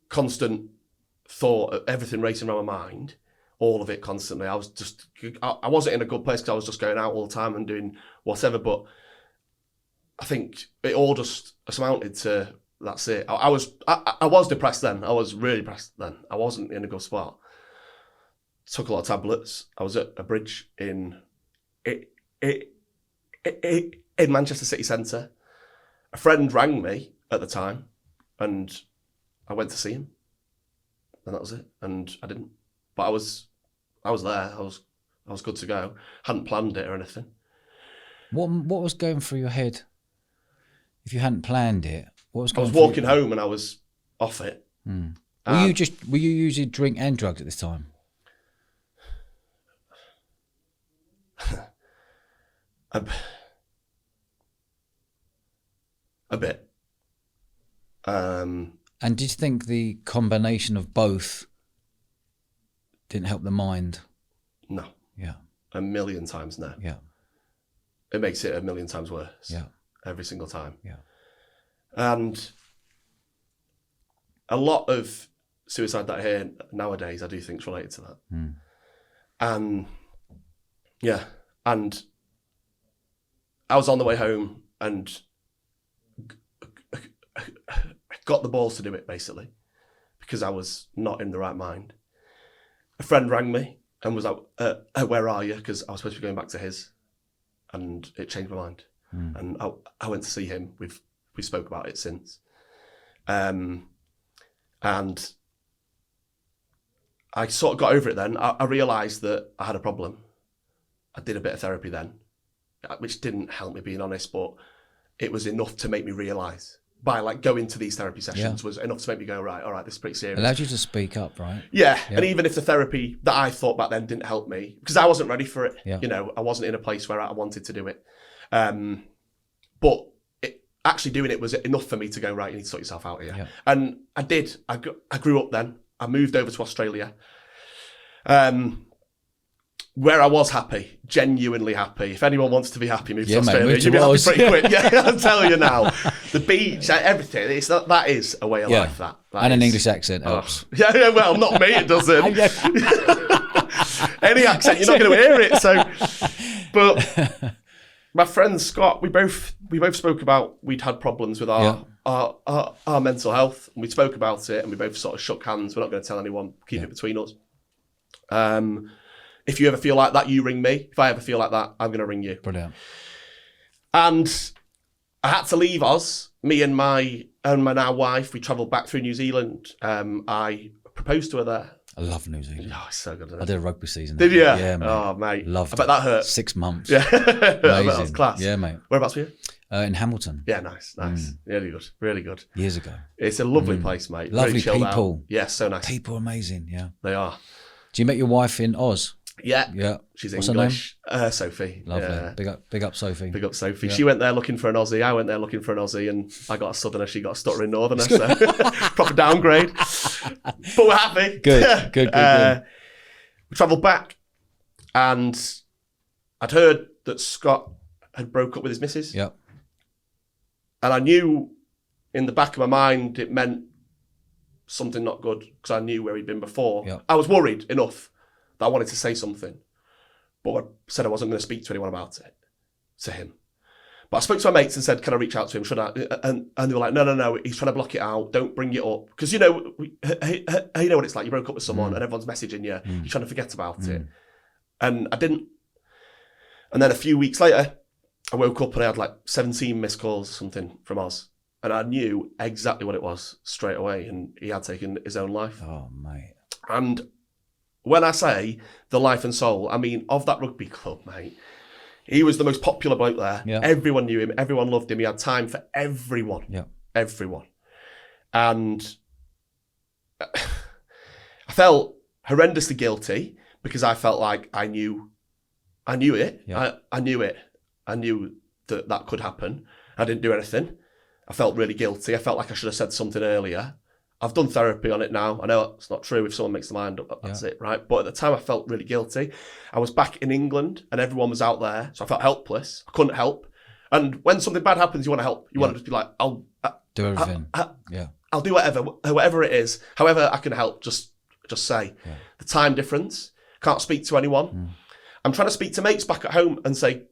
Constant thought of everything racing around my mind, all of it constantly. I wasn't in a good place because I was just going out all the time and doing whatever, but I think it all just amounted to, that's it. I was depressed then. I was really depressed then. I wasn't in a good spot. Took a lot of tablets. I was at a bridge in Manchester city centre. A friend rang me at the time and I went to see him. And that was it. And I didn't. But I was there. I was good to go. Hadn't planned it or anything. What was going through your head if you hadn't planned it? What was I going was through walking home and I was off it. Were you using drink and drugs at this time? A bit. And did you think the combination of both didn't help the mind? No. Yeah. A million times no. Yeah. It makes it a million times worse. Yeah. Every single time. Yeah. And a lot of suicide that I hear nowadays, I do think is related to that. And I was on the way home and got the balls to do it, basically, because I was not in the right mind. A friend rang me and was like, where are you? Because I was supposed to be going back to his, and it changed my mind. And I went to see him. We spoke about it since. And I sort of got over it then. I realised that I had a problem. I did a bit of therapy then, which didn't help me, being honest, but it was enough to make me realise. By like going to these therapy sessions was enough to make me go, right, all right, this is pretty serious. Allowed you to speak up, right? Yeah. And even if the therapy that I thought back then didn't help me, because I wasn't ready for it, I wasn't in a place where I wanted to do it. But actually doing it was enough for me to go, right, you need to sort yourself out here. And I did. I grew up then. I moved over to Australia. Where I was happy, genuinely happy. If anyone wants to be happy, move to Australia. You'll be happy pretty quick. Yeah, I'll tell you now. The beach, everything. That is a way of life. That and is. an English accent helps. Yeah, well, not me. It doesn't. Any accent, you're not going to hear it. So, but my friend Scott, we both spoke about we'd had problems with our mental health, and we spoke about it, and we both sort of shook hands. We're not going to tell anyone. Keep it between us. If you ever feel like that, you ring me. If I ever feel like that, I'm going to ring you. Brilliant. And I had to leave Oz. Me and my now wife, we travelled back through New Zealand. I proposed to her there. I love New Zealand. Oh, it's so good. I did a rugby season. Did you? Yeah, mate. Oh, mate. Loved it. I bet that hurt. 6 months. Yeah. I bet that was class. Yeah, mate. Whereabouts were you? In Hamilton. Yeah, nice. Really good. Really good. Years ago. It's a lovely place, mate. Lovely really people. Out. Yeah, so nice. People are amazing, yeah. They are. Do you met your wife in Oz? Yeah. Yeah. She's What's English. Her name? Sophie. Lovely. Yeah. Big up Sophie. Big up Sophie. Yeah. She went there looking for an Aussie. I went there looking for an Aussie, and I got a Southerner. She got a stuttering Northerner. So proper downgrade. But we're happy. Good. We travelled back, and I'd heard that Scott had broke up with his missus. Yep. And I knew in the back of my mind it meant something not good because I knew where he'd been before. Yeah. I was worried enough that I wanted to say something, but I said I wasn't going to speak to anyone about it, to him. But I spoke to my mates and said, can I reach out to him? Should I? And they were like, no, he's trying to block it out. Don't bring it up. Because, you know what it's like. You broke up with someone and everyone's messaging you. You're trying to forget about it. And I didn't. And then a few weeks later, I woke up and I had like 17 missed calls or something from Oz. And I knew exactly what it was straight away. And he had taken his own life. Oh, mate. And when I say the life and soul, I mean of that rugby club, mate. He was the most popular bloke there. Yeah. Everyone knew him. Everyone loved him. He had time for everyone. Yeah. Everyone. And I felt horrendously guilty because I felt like I knew it. Yeah. I knew it. I knew that could happen. I didn't do anything. I felt really guilty. I felt like I should have said something earlier. I've done therapy on it now. I know it's not true. If someone makes their mind up, that's it, right? But at the time, I felt really guilty. I was back in England and everyone was out there. So I felt helpless. I couldn't help. And when something bad happens, you want to help. You want to just be like, I'll do everything. I'll do whatever it is. However I can help, just say. Yeah. The time difference. Can't speak to anyone. I'm trying to speak to mates back at home and say,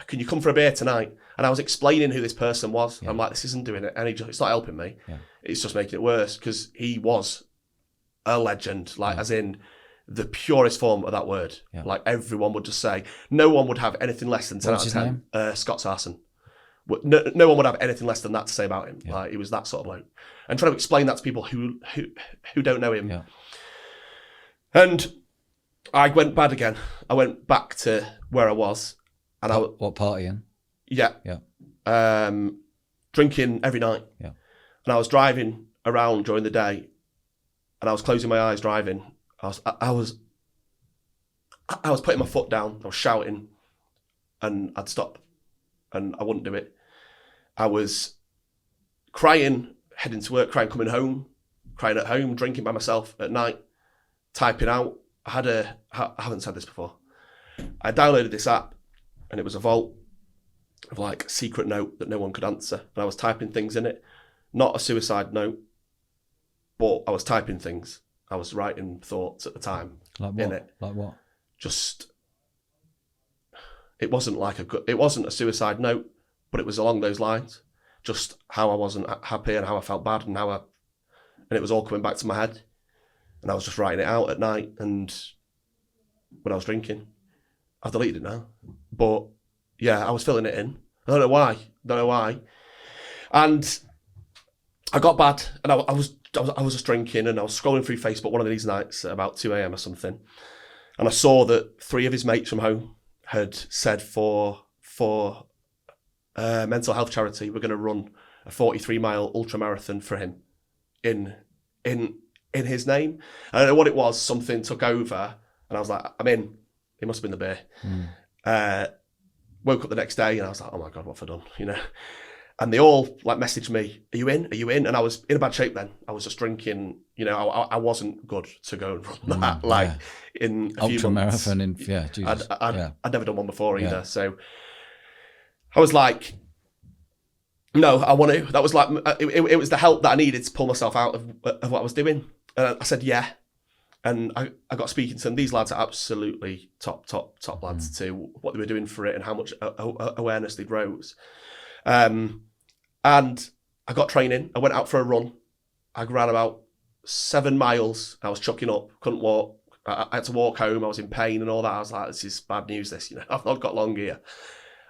can you come for a beer tonight? And I was explaining who this person was. Yeah. I'm like, this isn't doing it it's not helping me. Yeah. It's just making it worse because he was a legend, as in the purest form of that word. Yeah. Like everyone would just say, no one would have anything less than 10 out of 10. Scott Sarson. No one would have anything less than that to say about him. Yeah. Like he was that sort of bloke. And trying to explain that to people who don't know him. Yeah. And I went bad again. I went back to where I was. And what partying? Yeah. Drinking every night. Yeah. And I was driving around during the day and I was closing my eyes driving. I was putting my foot down. I was shouting and I'd stop and I wouldn't do it. I was crying, heading to work, crying, coming home, crying at home, drinking by myself at night, typing out. I haven't said this before. I downloaded this app and it was a vault of like secret note that no one could answer. And I was typing things in it. Not a suicide note, but I was typing things. I was writing thoughts at the time in it. Like what? Just, it wasn't a suicide note, but it was along those lines. Just how I wasn't happy and how I felt bad and and it was all coming back to my head. And I was just writing it out at night and when I was drinking. I've deleted it now. But yeah, I was filling it in. I don't know why. And I got bad and I was just drinking and I was scrolling through Facebook one of these nights at about 2 a.m. or something. And I saw that 3 of his mates from home had said for mental health charity, we're going to run a 43-mile ultramarathon for him in his name. I don't know what it was. Something took over and I was like, I'm in. It must have been the beer. Woke up the next day and I was like, oh my God, what have I done? You know? And they all like messaged me, are you in? Are you in? And I was in a bad shape then. I was just drinking, you know, I wasn't good to go and run that in a few months. Ultra marathon Jesus. I'd never done one before either. So I was like, no, I want to. That was like, it was the help that I needed to pull myself out of what I was doing. And I said, yeah. And I got speaking to them. These lads are absolutely top lads too. What they were doing for it and how much awareness they'd rose. And I got training. I went out for a run. I ran about 7 miles. I was chucking up, couldn't walk. I had to walk home. I was in pain and all that. I was like, this is bad news, this. You know, I've not got long here.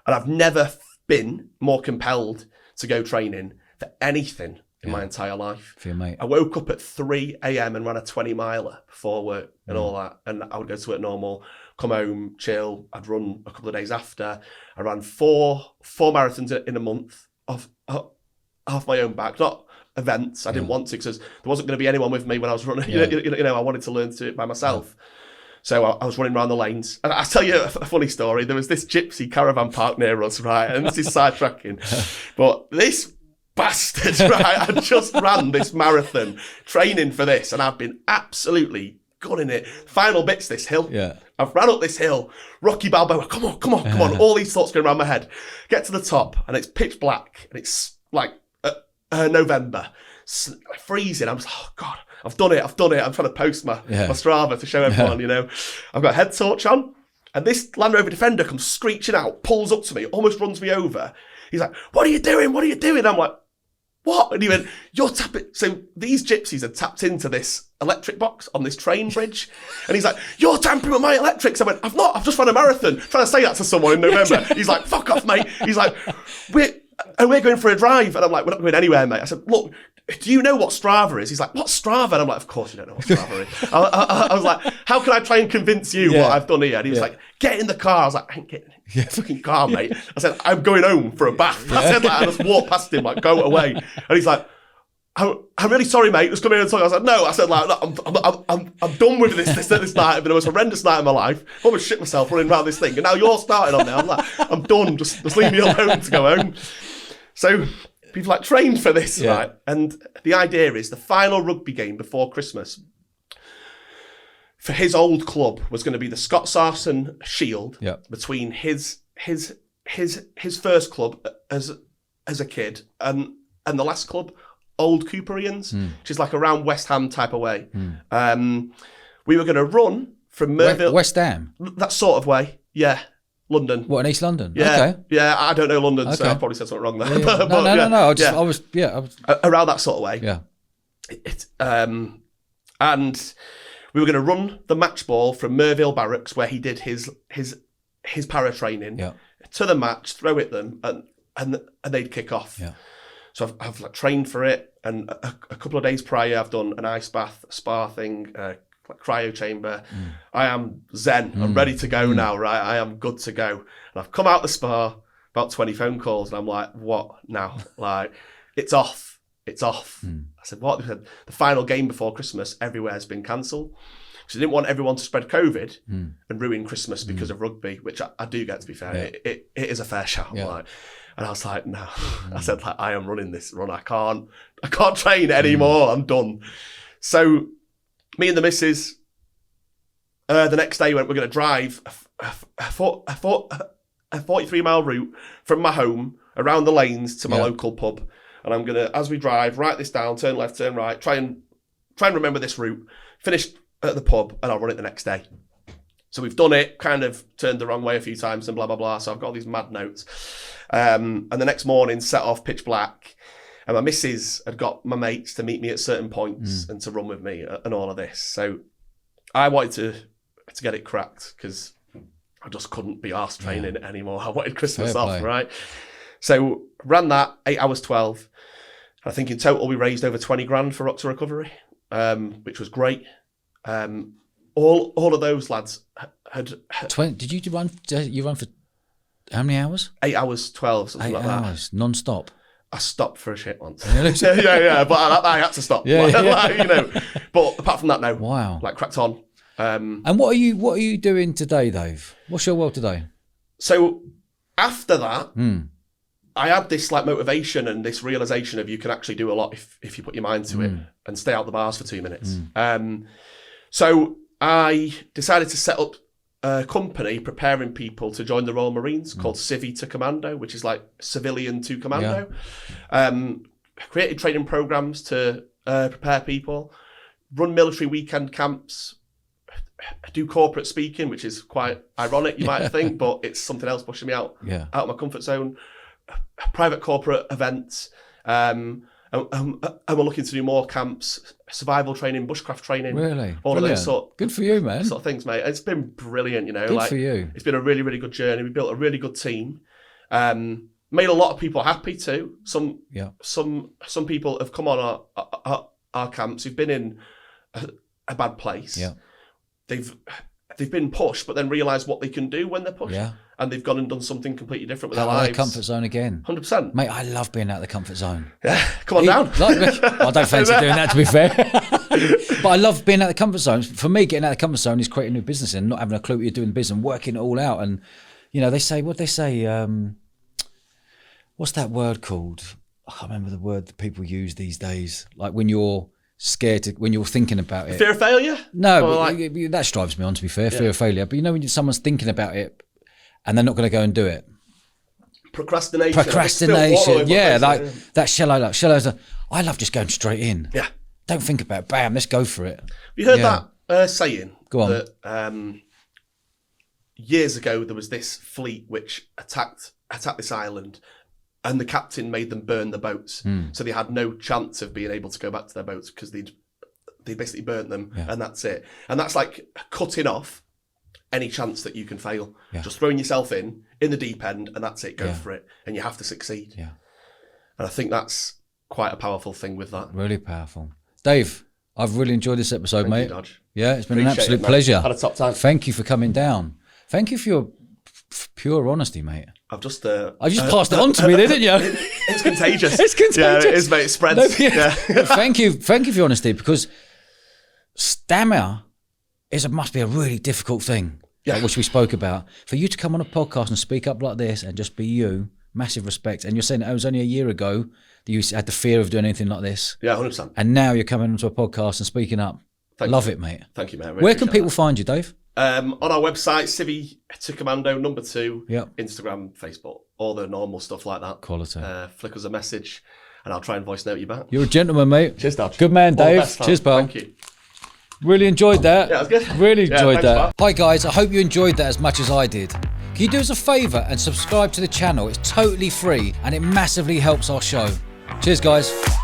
And I've never been more compelled to go training for anything in my entire life. For your mate. I woke up at 3 a.m. and ran a 20-miler before work and all that. And I would go to work normal, come home, chill. I'd run a couple of days after. I ran four marathons in a month off my own back. Not events. I didn't want to because there wasn't going to be anyone with me when I was running. Yeah. You know, I wanted to learn to do it by myself. Yeah. So I was running around the lanes. And I'll tell you a funny story. There was this gypsy caravan park near us, right? And this is sidetracking. But this bastard, right? I just ran this marathon training for this. And I've been absolutely gunning it. Final bit's this hill. Yeah. I've ran up this hill. Rocky Balboa, come on. All these thoughts going around my head. Get to the top and it's pitch black. And it's like November. Freezing. I'm just, oh God. I've done it. I'm trying to post my Strava to show everyone, you know. I've got a head torch on, and this Land Rover Defender comes screeching out, pulls up to me, almost runs me over. He's like, what are you doing? What are you doing? I'm like, what? And he went, you're tapping. So these gypsies had tapped into this electric box on this train bridge. And he's like, you're tampering with my electrics. I went, I've not. I've just run a marathon. Trying to say that to someone in November. He's like, fuck off, mate. He's like, we're going for a drive. And I'm like, we're not going anywhere, mate. I said, look, do you know what Strava is? He's like, what's Strava? And I'm like, of course you don't know what Strava is. I was like, how can I try and convince you what I've done here? And he was like, get in the car. I was like, I ain't getting in the fucking car, mate. I said, I'm going home for a bath. I said, like, I just walked past him, like, go away. And he's like, I'm really sorry, mate. Just come here and talk. I was like, no. I said, like, I'm done with this night. It's been the most horrendous night of my life. I almost shit myself running around this thing. And now you're starting on me. I'm like, I'm done. Just leave me alone to go home. So people like trained for this, right? And the idea is the final rugby game before Christmas for his old club was going to be the Scott Sarson Shield between his first club as a kid and the last club, Old Cooperians, which is like around West Ham type of way. We were going to run from Merville. West Ham? That sort of way, yeah. London. What, in East London? Yeah. Okay. Yeah, I don't know London, so I probably said something wrong there. Yeah. No. I was around that sort of way. Yeah. And we were going to run the match ball from Merville Barracks, where he did his para training, to the match, throw it them, and they'd kick off. Yeah. So I've like trained for it, and a couple of days prior, I've done an ice bath, a spa thing, like cryo chamber. I am zen. I'm ready to go now, right? I am good to go. And I've come out the spa, about 20 phone calls, and I'm like, what now? Like, it's off. I said, what? They said, the final game before Christmas, everywhere's been cancelled. Because I didn't want everyone to spread COVID and ruin Christmas because of rugby, which I do get, to be fair. Yeah. It is a fair shout. Yeah. Like, and I was like, no. I said, like, I am running this run. I can't train anymore. I'm done. So me and the missus, the next day we're going to drive a 43-mile route from my home around the lanes to my local pub. And I'm going to, as we drive, write this down, turn left, turn right, try and remember this route, finish at the pub, and I'll run it the next day. So we've done it, kind of turned the wrong way a few times and blah, blah, blah. So I've got all these mad notes. And the next morning, set off pitch black. And my missus had got my mates to meet me at certain points and to run with me and all of this. So I wanted to get it cracked because I just couldn't be arsed training anymore. I wanted Christmas off, right? So ran that, 8 hours 12. I think in total we raised over 20 grand for Rock to Recovery, which was great. All of those lads had 20. Did you run? You run for how many hours? 8 hours 12, something like that. 8 hours non-stop. I stopped for a shit once. yeah, but I had to stop. Like, you know. But apart from that, no. Wow. Like cracked on. And what are you doing today, Dave? What's your world today? So after that, I had this like motivation and this realization of you can actually do a lot if you put your mind to it and stay out the bars for 2 minutes. So I decided to set up a company preparing people to join the Royal Marines called Civvy to Commando, which is like civilian to Commando. Created training programs to prepare people, run military weekend camps, do corporate speaking, which is quite ironic, you might think, but it's something else pushing me out of my comfort zone. Private corporate events, and we're looking to do more camps, survival training, bushcraft training. Really? All brilliant. of those good for you, man. Sort of things, mate. It's been brilliant, you know. Good for you. It's been a really, really good journey. We built a really good team. Made a lot of people happy too. Some people have come on our camps who've been in a bad place. Yeah. They've been pushed, but then realised what they can do when they're pushed. Yeah. And they've gone and done something completely different with their lives. Out of the comfort zone again. 100%. Mate, I love being out of the comfort zone. Yeah, come on down. I don't fancy doing that, to be fair. But I love being out of the comfort zone. For me, getting out of the comfort zone is creating a new business and not having a clue what you're doing in business and working it all out. And, you know, what's that word called? I can't remember the word that people use these days. Like when you're scared when you're thinking about it. Fear of failure? No, that drives me on, to be fair, fear of failure. But you know when someone's thinking about it and they're not going to go and do it. Procrastination. Yeah, like that shallow. I love just going straight in. Yeah. don't think about it. Bam, let's go for it. You heard that saying? Go on. That years ago there was this fleet which attacked this island, and the captain made them burn the boats, so they had no chance of being able to go back to their boats because they basically burnt them, and that's it. And that's like cutting off any chance that you can fail. Just throwing yourself in the deep end, and that's it. Go for it, and you have to succeed. And I think that's quite a powerful thing with that. Really powerful. Dave, I've really enjoyed this episode, Thank mate. you, Dodge. Yeah, it's been an Appreciate absolute it, pleasure. Had a top time. Thank you for coming down. Thank you for your pure honesty, mate. I've just passed it on to me, didn't you? It's contagious. It's contagious. Yeah, it is, mate. It spreads. Thank you for your honesty, because stammer must be a really difficult thing, which we spoke about. For you to come on a podcast and speak up like this and just be you, massive respect. And you're saying it was only a year ago that you had the fear of doing anything like this. Yeah, 100%. And now you're coming onto a podcast and speaking up. Love it, mate. Thank you, mate. Really Where can people find you, Dave? On our website, Civvy to Commando #2, Yep. Instagram, Facebook, all the normal stuff like that. Quality. Flick us a message, and I'll try and voice note you back. You're a gentleman, mate. Cheers, Dad. Good man, All the Dave. best, pal. Cheers, pal. Thank you. Really enjoyed that. Yeah, it was good. Really enjoyed thanks, that. pal. Hi, guys. I hope you enjoyed that as much as I did. Can you do us a favour and subscribe to the channel? It's totally free and it massively helps our show. Cheers, guys.